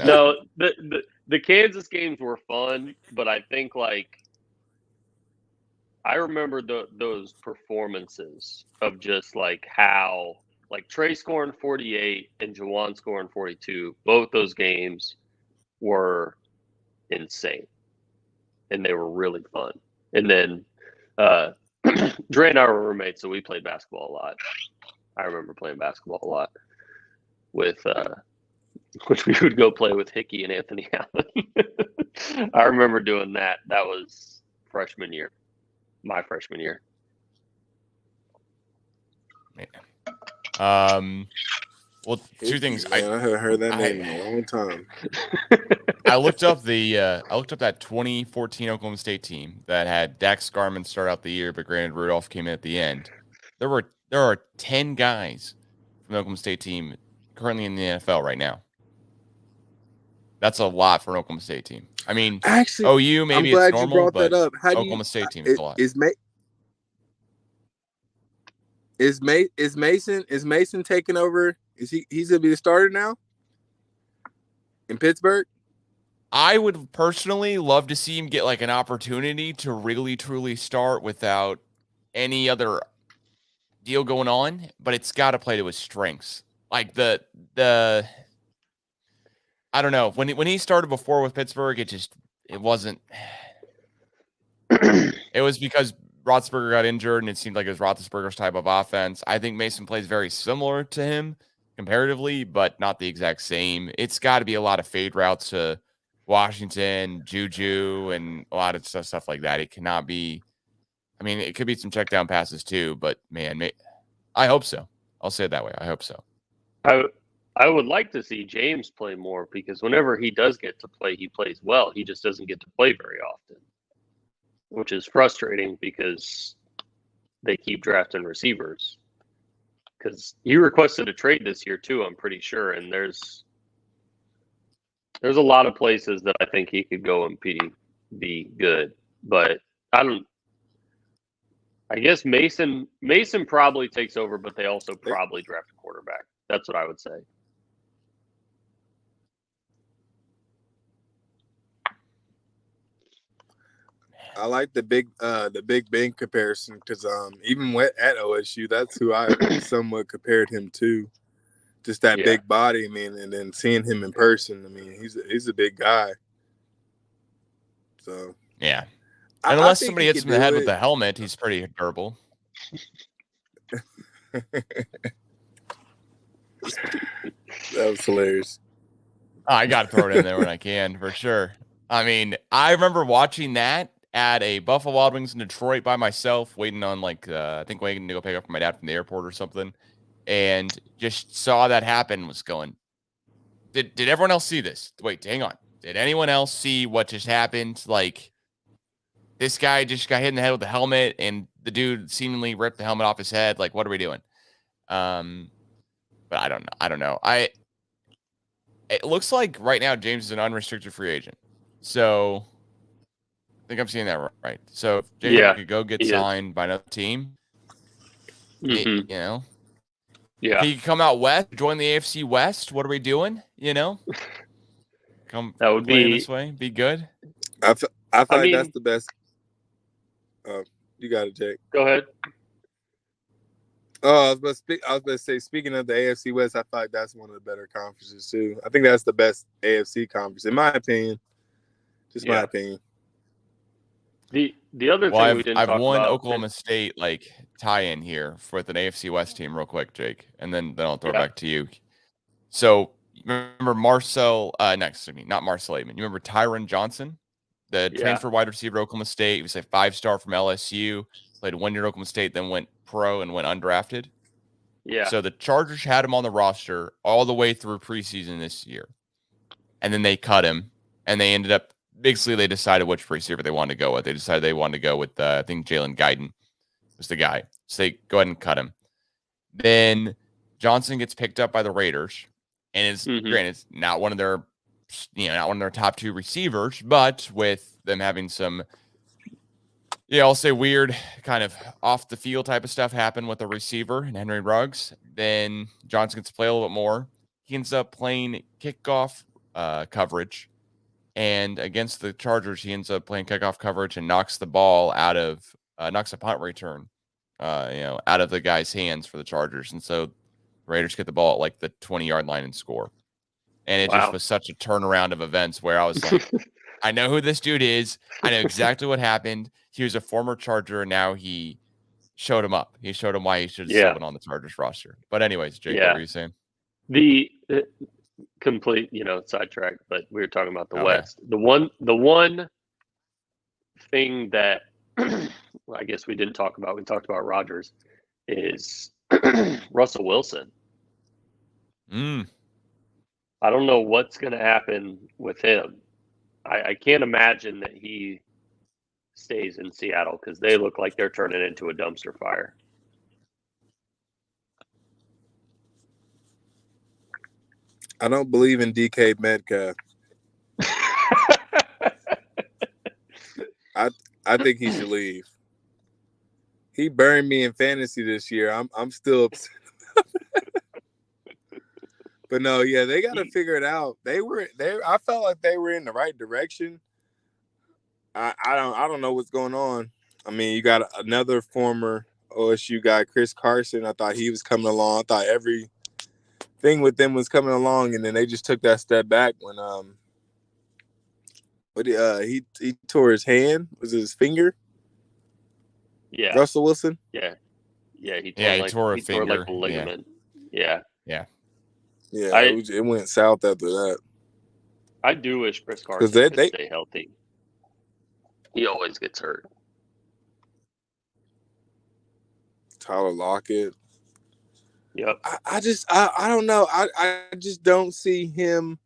No, the Kansas games were fun, but I think I remember those performances of just like how Trae scoring 48 and Jawan scoring 42. Both those games were insane, and they were really fun. And then Dre and I were roommates, so we played basketball a lot. I remember playing basketball a lot with, which we would go play with Hickey and Anthony Allen. I remember doing that. That was freshman year, my freshman year. Well, two things. Man, I haven't heard that name in a long time. I looked up that 2014 Oklahoma State team that had Dax Garman start out the year, but granted Rudolph came in at the end. There are 10 guys from the Oklahoma State team currently in the NFL right now. That's a lot for an Oklahoma State team. I mean, actually, OU maybe I'm glad it's normal, you brought but that up. Oklahoma State team is a lot. Is Mason taking over? He's gonna be the starter now in Pittsburgh? I would personally love to see him get like an opportunity to really truly start without any other deal going on, but it's got to play to his strengths. Like the I don't know, when he started before with Pittsburgh, it wasn't. It was because Roethlisberger got injured, and it seemed like it was Roethlisberger's type of offense. I think Mason plays very similar to him comparatively, but not the exact same. It's got to be a lot of fade routes to Washington, Juju, and a lot of stuff like that. It cannot be. I mean, it could be some check down passes too, but man, I hope so. I'll say it that way. I hope so. I would like to see James play more because whenever he does get to play, he plays well. He just doesn't get to play very often, which is frustrating because they keep drafting receivers. Because you requested a trade this year too, I'm pretty sure, and there's a lot of places that I think he could go and be good, but I guess Mason probably takes over, but they also probably draft a quarterback. That's what I would say. I like the Big Ben comparison because even at OSU, that's who I somewhat compared him to. Just that big body, I mean, and then seeing him in person, I mean, he's a big guy. So yeah, and unless somebody hits him in the head with the helmet, he's pretty durable. That was hilarious. I got to throw it in there when I can, for sure. I mean, I remember watching that at a Buffalo Wild Wings in Detroit by myself, waiting on I think waiting to go pick up my dad from the airport or something, and just saw that happen. Was going, did everyone else see this? Wait, hang on. Did anyone else see what just happened? Like, this guy just got hit in the head with the helmet, and the dude seemingly ripped the helmet off his head. Like, what are we doing? But I don't know. It looks like right now James is an unrestricted free agent. So I think I'm seeing that right. So if James could go get signed by another team, you know, he could come out west, join the AFC West. What are we doing? You know, that would be this way. Be good. I feel like that's the best. You got it, Jake. Go ahead. Oh, I was about to say, speaking of the AFC West, I feel like that's one of the better conferences too. I think that's the best AFC conference, in my opinion. Just my opinion. The other thing we didn't talk about. I've one Oklahoma State tie-in here with an AFC West team, real quick, Jake, and then I'll throw it back to you. So remember not Marcel Aitman. You remember Tyron Johnson, the transfer wide receiver, Oklahoma State. He was a 5-star from LSU. Played 1 year at Oklahoma State, then went pro and went undrafted. Yeah. So the Chargers had him on the roster all the way through preseason this year. And then they cut him, and they ended up basically they decided which receiver they wanted to go with. They decided they wanted to go with I think Jalen Guyton was the guy. So they go ahead and cut him. Then Johnson gets picked up by the Raiders, and granted, it's not one of their top 2 receivers, but with them having some I'll say weird kind of off the field type of stuff happen with a receiver and Henry Ruggs. Then Johnson gets to play a little bit more. He ends up playing kickoff coverage, and against the Chargers, he ends up playing kickoff coverage and knocks the ball knocks a punt return, out of the guy's hands for the Chargers. And so the Raiders get the ball at the 20-yard line and score. And it just was such a turnaround of events where I was like, I know who this dude is. I know exactly what happened. He was a former Charger, and now he showed him up. He showed him why he should have still been on the Chargers roster. But anyways, Jake, what were you saying? The complete, sidetrack, but we were talking about the Okay. West. The one thing that I guess we didn't talk about, we talked about Rodgers, is Russell Wilson. I don't know what's going to happen with him. I can't imagine that he stays in Seattle because they look like they're turning into a dumpster fire. I don't believe in DK Metcalf. I think he should leave. He burned me in fantasy this year. I'm still upset. But no, yeah, they got to figure it out. I felt like they were in the right direction. I don't know what's going on. I mean, you got another former OSU guy, Chris Carlson. I thought he was coming along. I thought everything with them was coming along, and then they just took that step back when he tore his hand. Was it his finger? Yeah. Russell Wilson? Yeah. Yeah, he tore a finger. Tore like a ligament. Yeah. Yeah, it went south after that. I do wish Chris Carlson could stay healthy. He always gets hurt. Tyler Lockett. Yep. I don't know. I just don't see him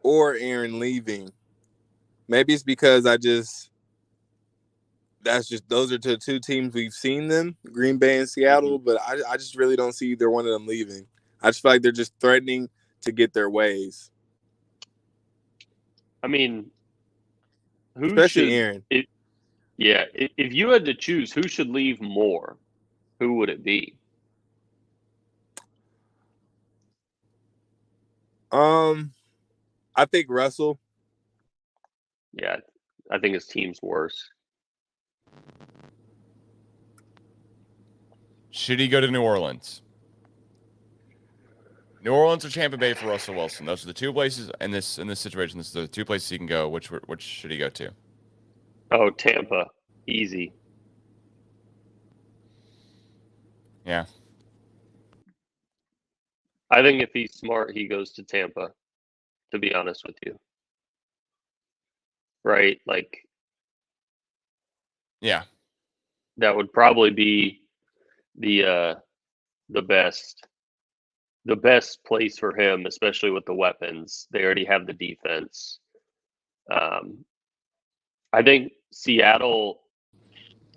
or Aaron leaving. Maybe it's because those are the two teams we've seen them, Green Bay and Seattle, but I just really don't see either one of them leaving. I just feel like they're just threatening to get their ways. I mean, especially Aaron. If you had to choose who should leave more, who would it be? I think Russell. Yeah, I think his team's worse. Should he go to New Orleans? New Orleans or Tampa Bay for Russell Wilson? Those are the two places in this situation. This is the two places he can go. Which should he go to? Oh, Tampa, easy. Yeah. I think if he's smart, he goes to Tampa. To be honest with you, right? Like, yeah, that would probably be the best place for him, especially with the weapons. They already have the defense. I think Seattle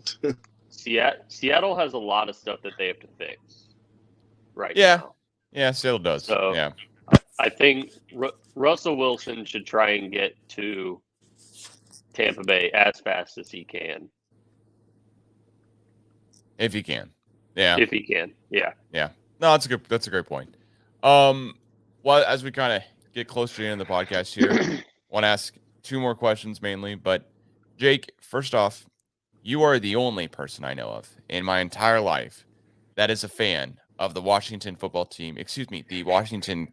has a lot of stuff that they have to fix right now. Yeah, Seattle does. So yeah. I think Russell Wilson should try and get to Tampa Bay as fast as he can. If he can. Yeah. If he can. Yeah. Yeah. No, that's a great point. Well, as we kind of get closer to the end of the podcast here, I want to ask two more questions mainly. But Jake, first off, you are the only person I know of in my entire life that is a fan of the Washington football team. The Washington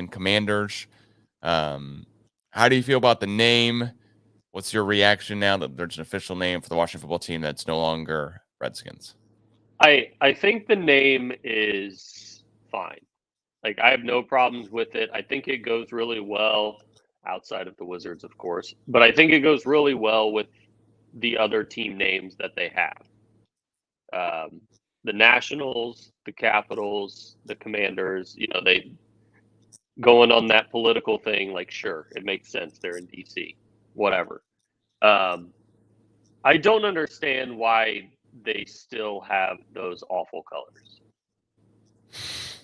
Commanders. How do you feel about the name? What's your reaction now that there's an official name for the Washington football team that's no longer Redskins? I think the name is fine. Like, I have no problems with it. I think it goes really well outside of the Wizards, of course. But I think it goes really well with the other team names that they have. The Nationals, the Capitals, the Commanders, they going on that political thing, like, sure, it makes sense. They're in DC, whatever. I don't understand why they still have those awful colors.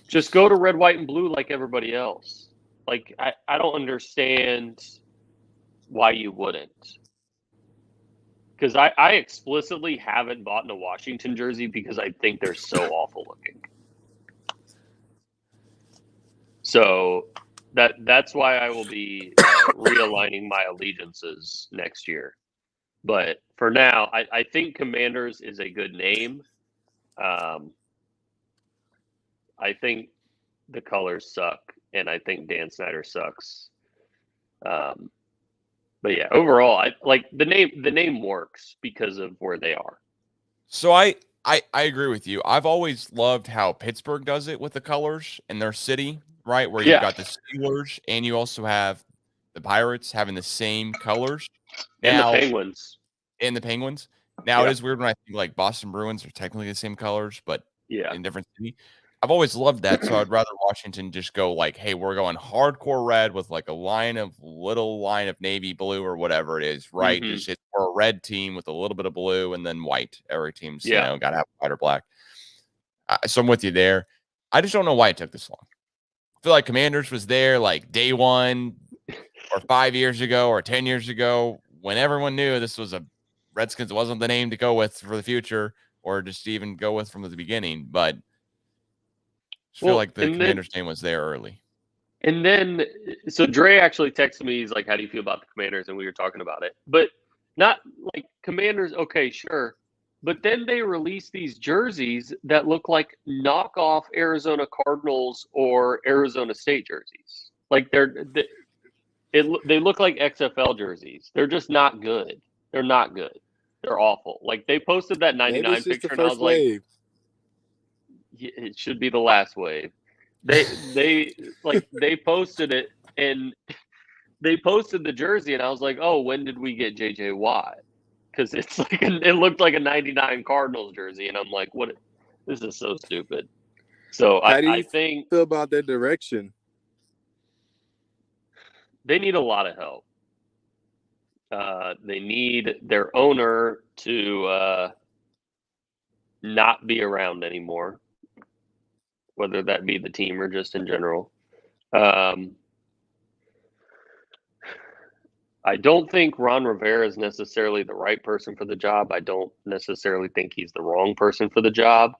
Just go to red, white, and blue like everybody else. Like, I don't understand why you wouldn't. Because I explicitly haven't bought a Washington jersey because I think they're so awful looking. So that's why I will be realigning my allegiances next year. But for now, I think Commanders is a good name. I think the colors suck, and I think Dan Snyder sucks. But yeah, overall, I like the name. The name works because of where they are. So I agree with you. I've always loved how Pittsburgh does it with the colors in their city, right? Where you've got the Steelers and you also have the Pirates having the same colors. And the Now, Penguins. And the Penguins. Now it is weird when I think like Boston Bruins are technically the same colors, but in different city. I've always loved that, so I'd rather Washington just go like, hey, we're going hardcore red with like a little line of navy blue or whatever it is, right? Just we're a red team with a little bit of blue and then white. Every team's got to have white or black. So I'm with you there. I just don't know why it took this long. I feel like Commanders was there like day one or 5 years ago or 10 years ago when everyone knew this was a Redskins wasn't the name to go with for the future or just even go with from the beginning, but I feel like the Commanders name was there early. And then, so Dre actually texted me. He's like, how do you feel about the Commanders? And we were talking about it. But not like Commanders, okay, sure. But then they release these jerseys that look like knockoff Arizona Cardinals or Arizona State jerseys. Like they look like XFL jerseys. They're just not good. They're not good. They're awful. Like they posted that 99 picture and I was like, it should be the last wave. They posted it and they posted the jersey and I was like, oh, when did we get JJ Watt? Because it's like it looked like a 99 Cardinals jersey and I'm like, what? This is so stupid. So I think feel about that direction. They need a lot of help. They need their owner to not be around anymore, whether that be the team or just in general. I don't think Ron Rivera is necessarily the right person for the job. I don't necessarily think he's the wrong person for the job.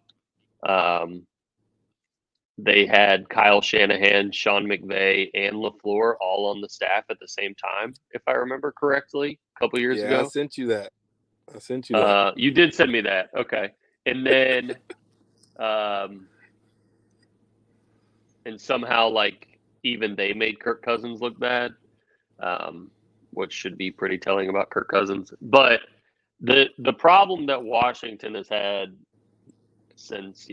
They had Kyle Shanahan, Sean McVay, and LaFleur all on the staff at the same time, if I remember correctly, a couple years ago. I sent you that. You did send me that. Okay. And then and somehow like even they made Kirk Cousins look bad, which should be pretty telling about Kirk Cousins. But the problem that Washington has had since,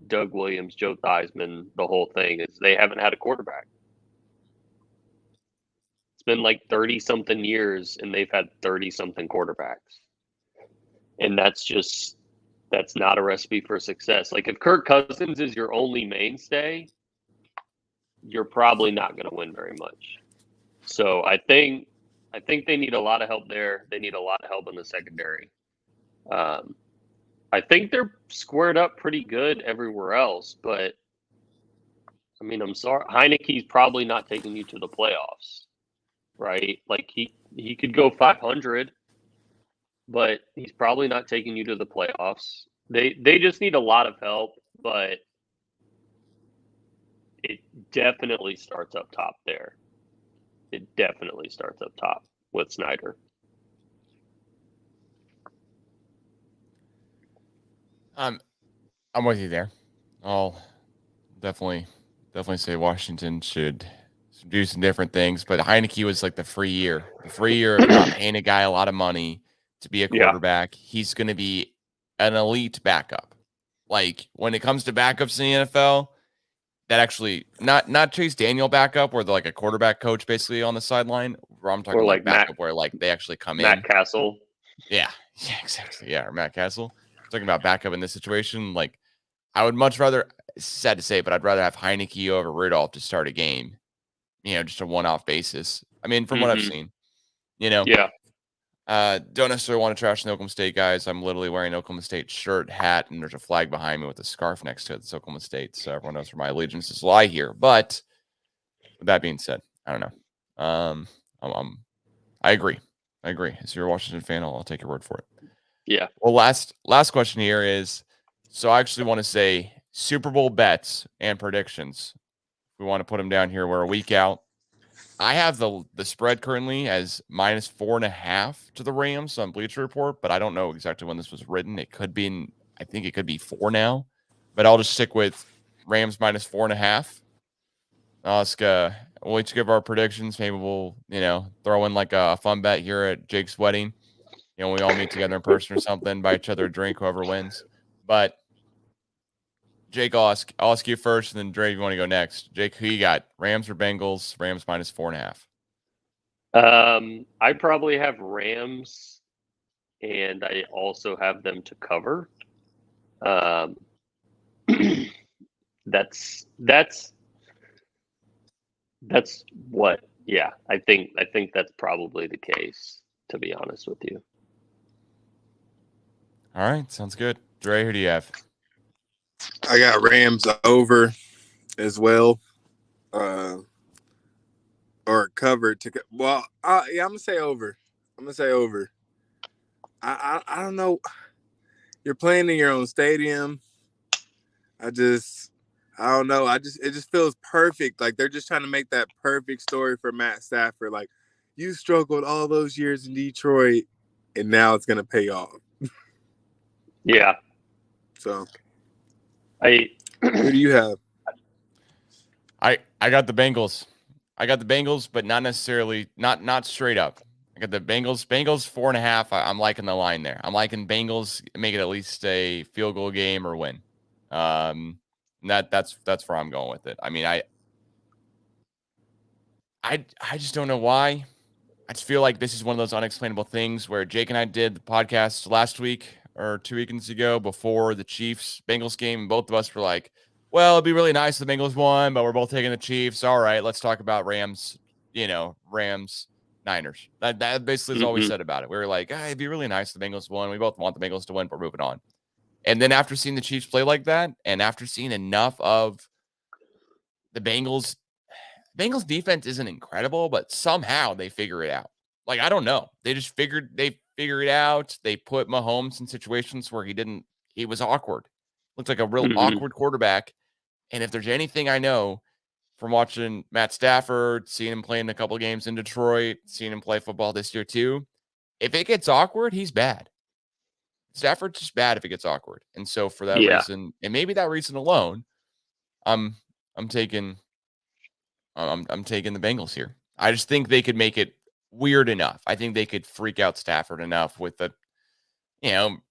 Doug Williams, Joe Theismann, the whole thing is they haven't had a quarterback. It's been like 30-something years, and they've had 30-something quarterbacks. And that's not a recipe for success. Like if Kirk Cousins is your only mainstay, you're probably not going to win very much. So I think they need a lot of help there. They need a lot of help in the secondary. I think they're squared up pretty good everywhere else, but I mean, I'm sorry, Heineke's probably not taking you to the playoffs, right? Like he could go 500, but he's probably not taking you to the playoffs. They just need a lot of help, but it definitely starts up top there. It definitely starts up top with Snyder. I'm with you there. I'll definitely say Washington should do some different things, but Heineke was like the free year of not paying a guy a lot of money to be a quarterback. Yeah. He's going to be an elite backup. Like when it comes to backups in the NFL, that actually not Chase Daniel backup where they're like a quarterback coach basically on the sideline. Where I'm talking like backup where like they actually come Matt in. Matt Castle. Yeah, exactly. Yeah, or Matt Castle. Talking about backup in this situation, like I would much rather, sad to say, but I'd rather have Heineke over Rudolph to start a game, just a one-off basis. I mean, from what I've seen, Yeah. Don't necessarily want to trash the Oklahoma State guys. I'm literally wearing an Oklahoma State shirt, hat, and there's a flag behind me with a scarf next to it. It's Oklahoma State, so everyone knows where my allegiances lie here. But with that being said, I don't know. I agree. As you're a Washington fan, I'll take your word for it. Yeah. Well, last question here is, so I actually want to say Super Bowl bets and predictions. We want to put them down here. We're a week out. I have the spread currently as -4.5 to the Rams on Bleacher Report, but I don't know exactly when this was written. It could be I think it could be 4 now, but I'll just stick with Rams -4.5. I'll ask we'll each give our predictions. Maybe we'll, throw in like a fun bet here at Jake's wedding. We all meet together in person or something, buy each other a drink, whoever wins. But Jake, I'll ask you first, and then Dre, you want to go next. Jake, who you got? Rams or Bengals? Rams minus 4.5. I probably have Rams, and I also have them to cover. That's what. Yeah, I think that's probably the case, to be honest with you. All right, sounds good. Dre, who do you have? I got Rams over as well, or covered to. Well, I'm gonna say over. I don't know. You're playing in your own stadium. I don't know. It just feels perfect. Like they're just trying to make that perfect story for Matt Stafford. Like, you struggled all those years in Detroit, and now it's gonna pay off. Yeah. So, who do you have? I got the Bengals. But not necessarily not straight up. I got the Bengals. Bengals 4.5. I'm liking the line there. I'm liking Bengals make it at least a field goal game or win. That's where I'm going with it. I mean, I just don't know why. I just feel like this is one of those unexplainable things where Jake and I did the podcast last week or 2 weekends ago before the Chiefs Bengals game, and both of us were like, well, it'd be really nice if the Bengals won, but we're both taking the Chiefs. All right, let's talk about Rams, Niners. That basically is all we said about it. We were like, it'd be really nice if the Bengals won. We both want the Bengals to win, but we're moving on. And then after seeing the Chiefs play like that, and after seeing enough of the Bengals defense isn't incredible, but somehow they figure it out. Like, I don't know. They figure it out. They put Mahomes in situations where he was awkward. Looked like a real awkward quarterback. And if there's anything I know from watching Matt Stafford, seeing him play in a couple of games in Detroit, seeing him play football this year too, if it gets awkward, he's bad. Stafford's just bad if it gets awkward. And so for that reason, and maybe that reason alone, I'm taking the Bengals here. I just think they could make it weird enough. I think they could freak out Stafford enough with the, hitting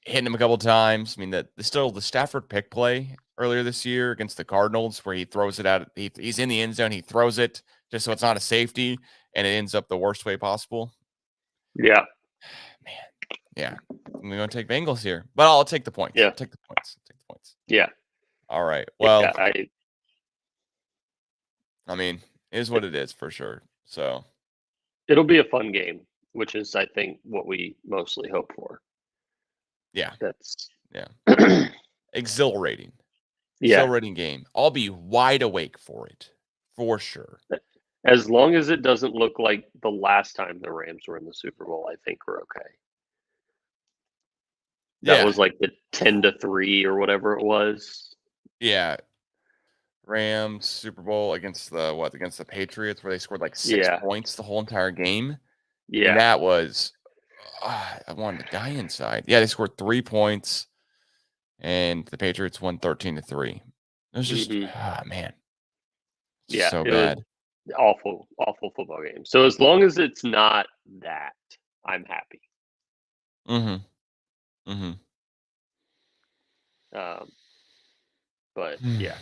him a couple times. I mean, the Stafford pick play earlier this year against the Cardinals where he throws it out. He's in the end zone. He throws it just so it's not a safety, and it ends up the worst way possible. Yeah. Man. Yeah. I'm going to take Bengals here, but I'll take the points. Yeah. Take the points. Yeah. All right. Well, yeah, I mean, it is what it is for sure. So it'll be a fun game, which is, I think, what we mostly hope for. Yeah. That's exhilarating. Yeah. Exhilarating game. I'll be wide awake for it, for sure. As long as it doesn't look like the last time the Rams were in the Super Bowl, I think we're okay. That was like the 10-3 or whatever it was. Yeah. Rams Super Bowl against the Patriots, where they scored like 6 points the whole entire game. Yeah. And that was I wanted to die inside. Yeah, they scored 3 points, and the Patriots won 13-3. It was just man. Yeah, so bad. Awful football game. So as long as it's not that, I'm happy. But yeah,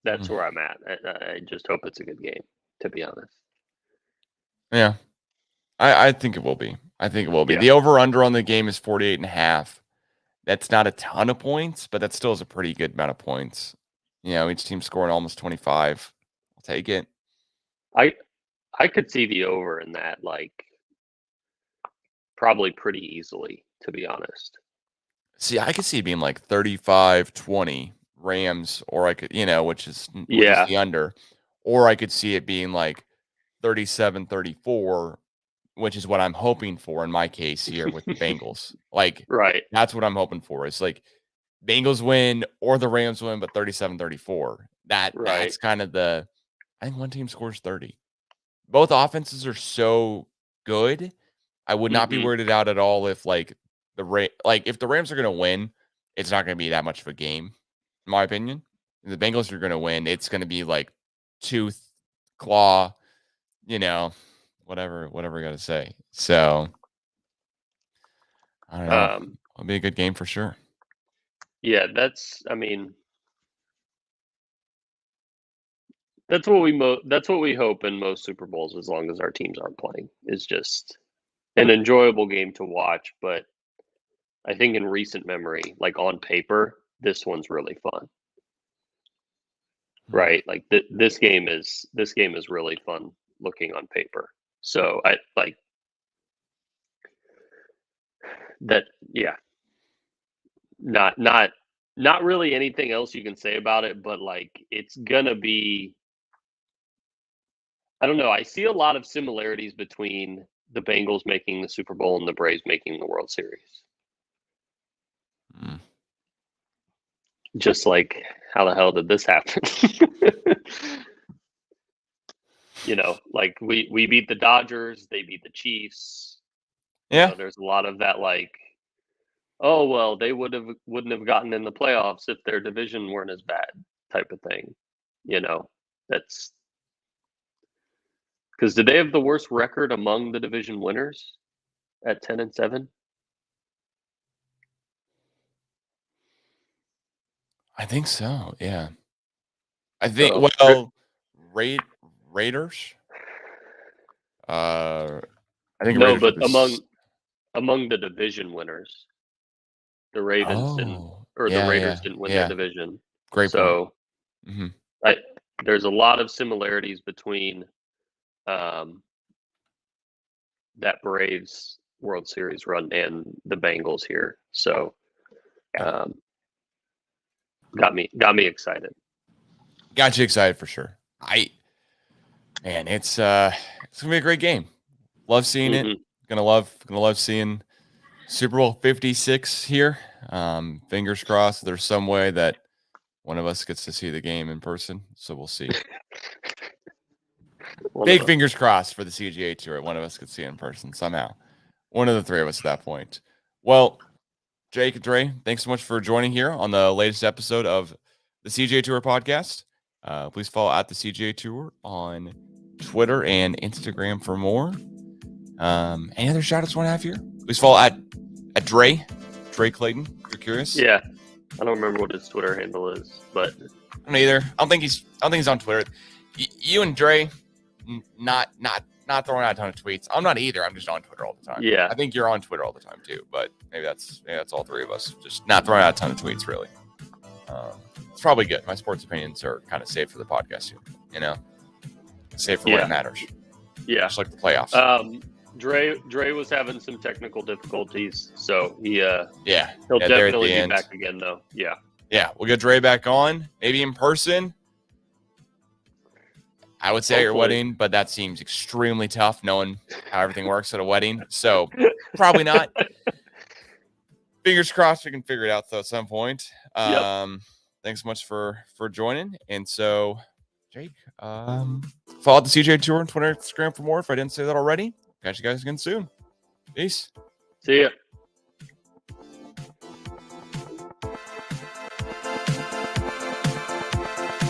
that's where I'm at. I just hope it's a good game, to be honest. Yeah. I think it will be. Yeah. The over-under on the game is 48.5. That's not a ton of points, but that still is a pretty good amount of points. Each team scoring almost 25. I'll take it. I could see the over in that, like, probably pretty easily, to be honest. See, I could see it being like 35-20 Rams, or I could, which is the under, or I could see it being like 37-34, which is what I'm hoping for in my case here with the Bengals. Like, right. That's what I'm hoping for. It's like Bengals win or the Rams win, but 37-34. That's kind of I think one team scores 30. Both offenses are so good. I would not be weirded out at all if if the Rams are going to win, it's not going to be that much of a game, in my opinion. If the Bengals are going to win, it's going to be like tooth, claw, whatever you got to say. So I don't know. It'll be a good game for sure. Yeah, that's what we hope in most Super Bowls, as long as our teams aren't playing, is just an enjoyable game to watch. But I think in recent memory, like on paper, this one's really fun. Right? Like this game is really fun looking on paper. So I like that. Yeah. Not really anything else you can say about it, but like it's gonna be, I don't know. I see a lot of similarities between the Bengals making the Super Bowl and the Braves making the World Series. Just like, how the hell did this happen? Like we beat the Dodgers, they beat the Chiefs. Yeah. There's a lot of that, like, oh well, they wouldn't have gotten in the playoffs if their division weren't as bad, type of thing. That's because did they have the worst record among the division winners at 10-7? I think so. Yeah. I think Raiders. I think no, Raiders but among the division winners, the Ravens didn't win their division. Great point. Mm-hmm. There's a lot of similarities between that Braves World Series run and the Bengals here. So got me excited. Got you excited for sure. It's gonna be a great game. Love seeing it. Gonna love seeing Super Bowl 56 here. Fingers crossed there's some way that one of us gets to see the game in person. So we'll see. Big fingers crossed for the CGA Tour. One of us could see it in person somehow. One of the three of us at that point. Well, Jake and Dre, thanks so much for joining here on the latest episode of the CGA Tour podcast. Please follow at the CGA Tour on Twitter and Instagram for more. Any other shout outs you want to have here? Please follow at Dre Clayton, if you're curious. Yeah. I don't remember what his Twitter handle is, but I don't either. I don't think he's on Twitter. You and Dre, not throwing out a ton of tweets. I'm not either. I'm just on Twitter all the time. Yeah. I think you're on Twitter all the time too, but maybe that's all three of us. Just not throwing out a ton of tweets, really. It's probably good. My sports opinions are kind of safe for the podcast here, safe for when it matters. Yeah. Just like the playoffs. Dre was having some technical difficulties, so he'll definitely be back again, though. Yeah. Yeah, we'll get Dre back on, maybe in person. I would say at your wedding, but that seems extremely tough knowing how everything works at a wedding. So probably not. Fingers crossed we can figure it out though at some point. Thanks so much for joining. And so, Jake, follow the CGA Tour on Twitter, Instagram for more if I didn't say that already. Catch you guys again soon. Peace. See ya.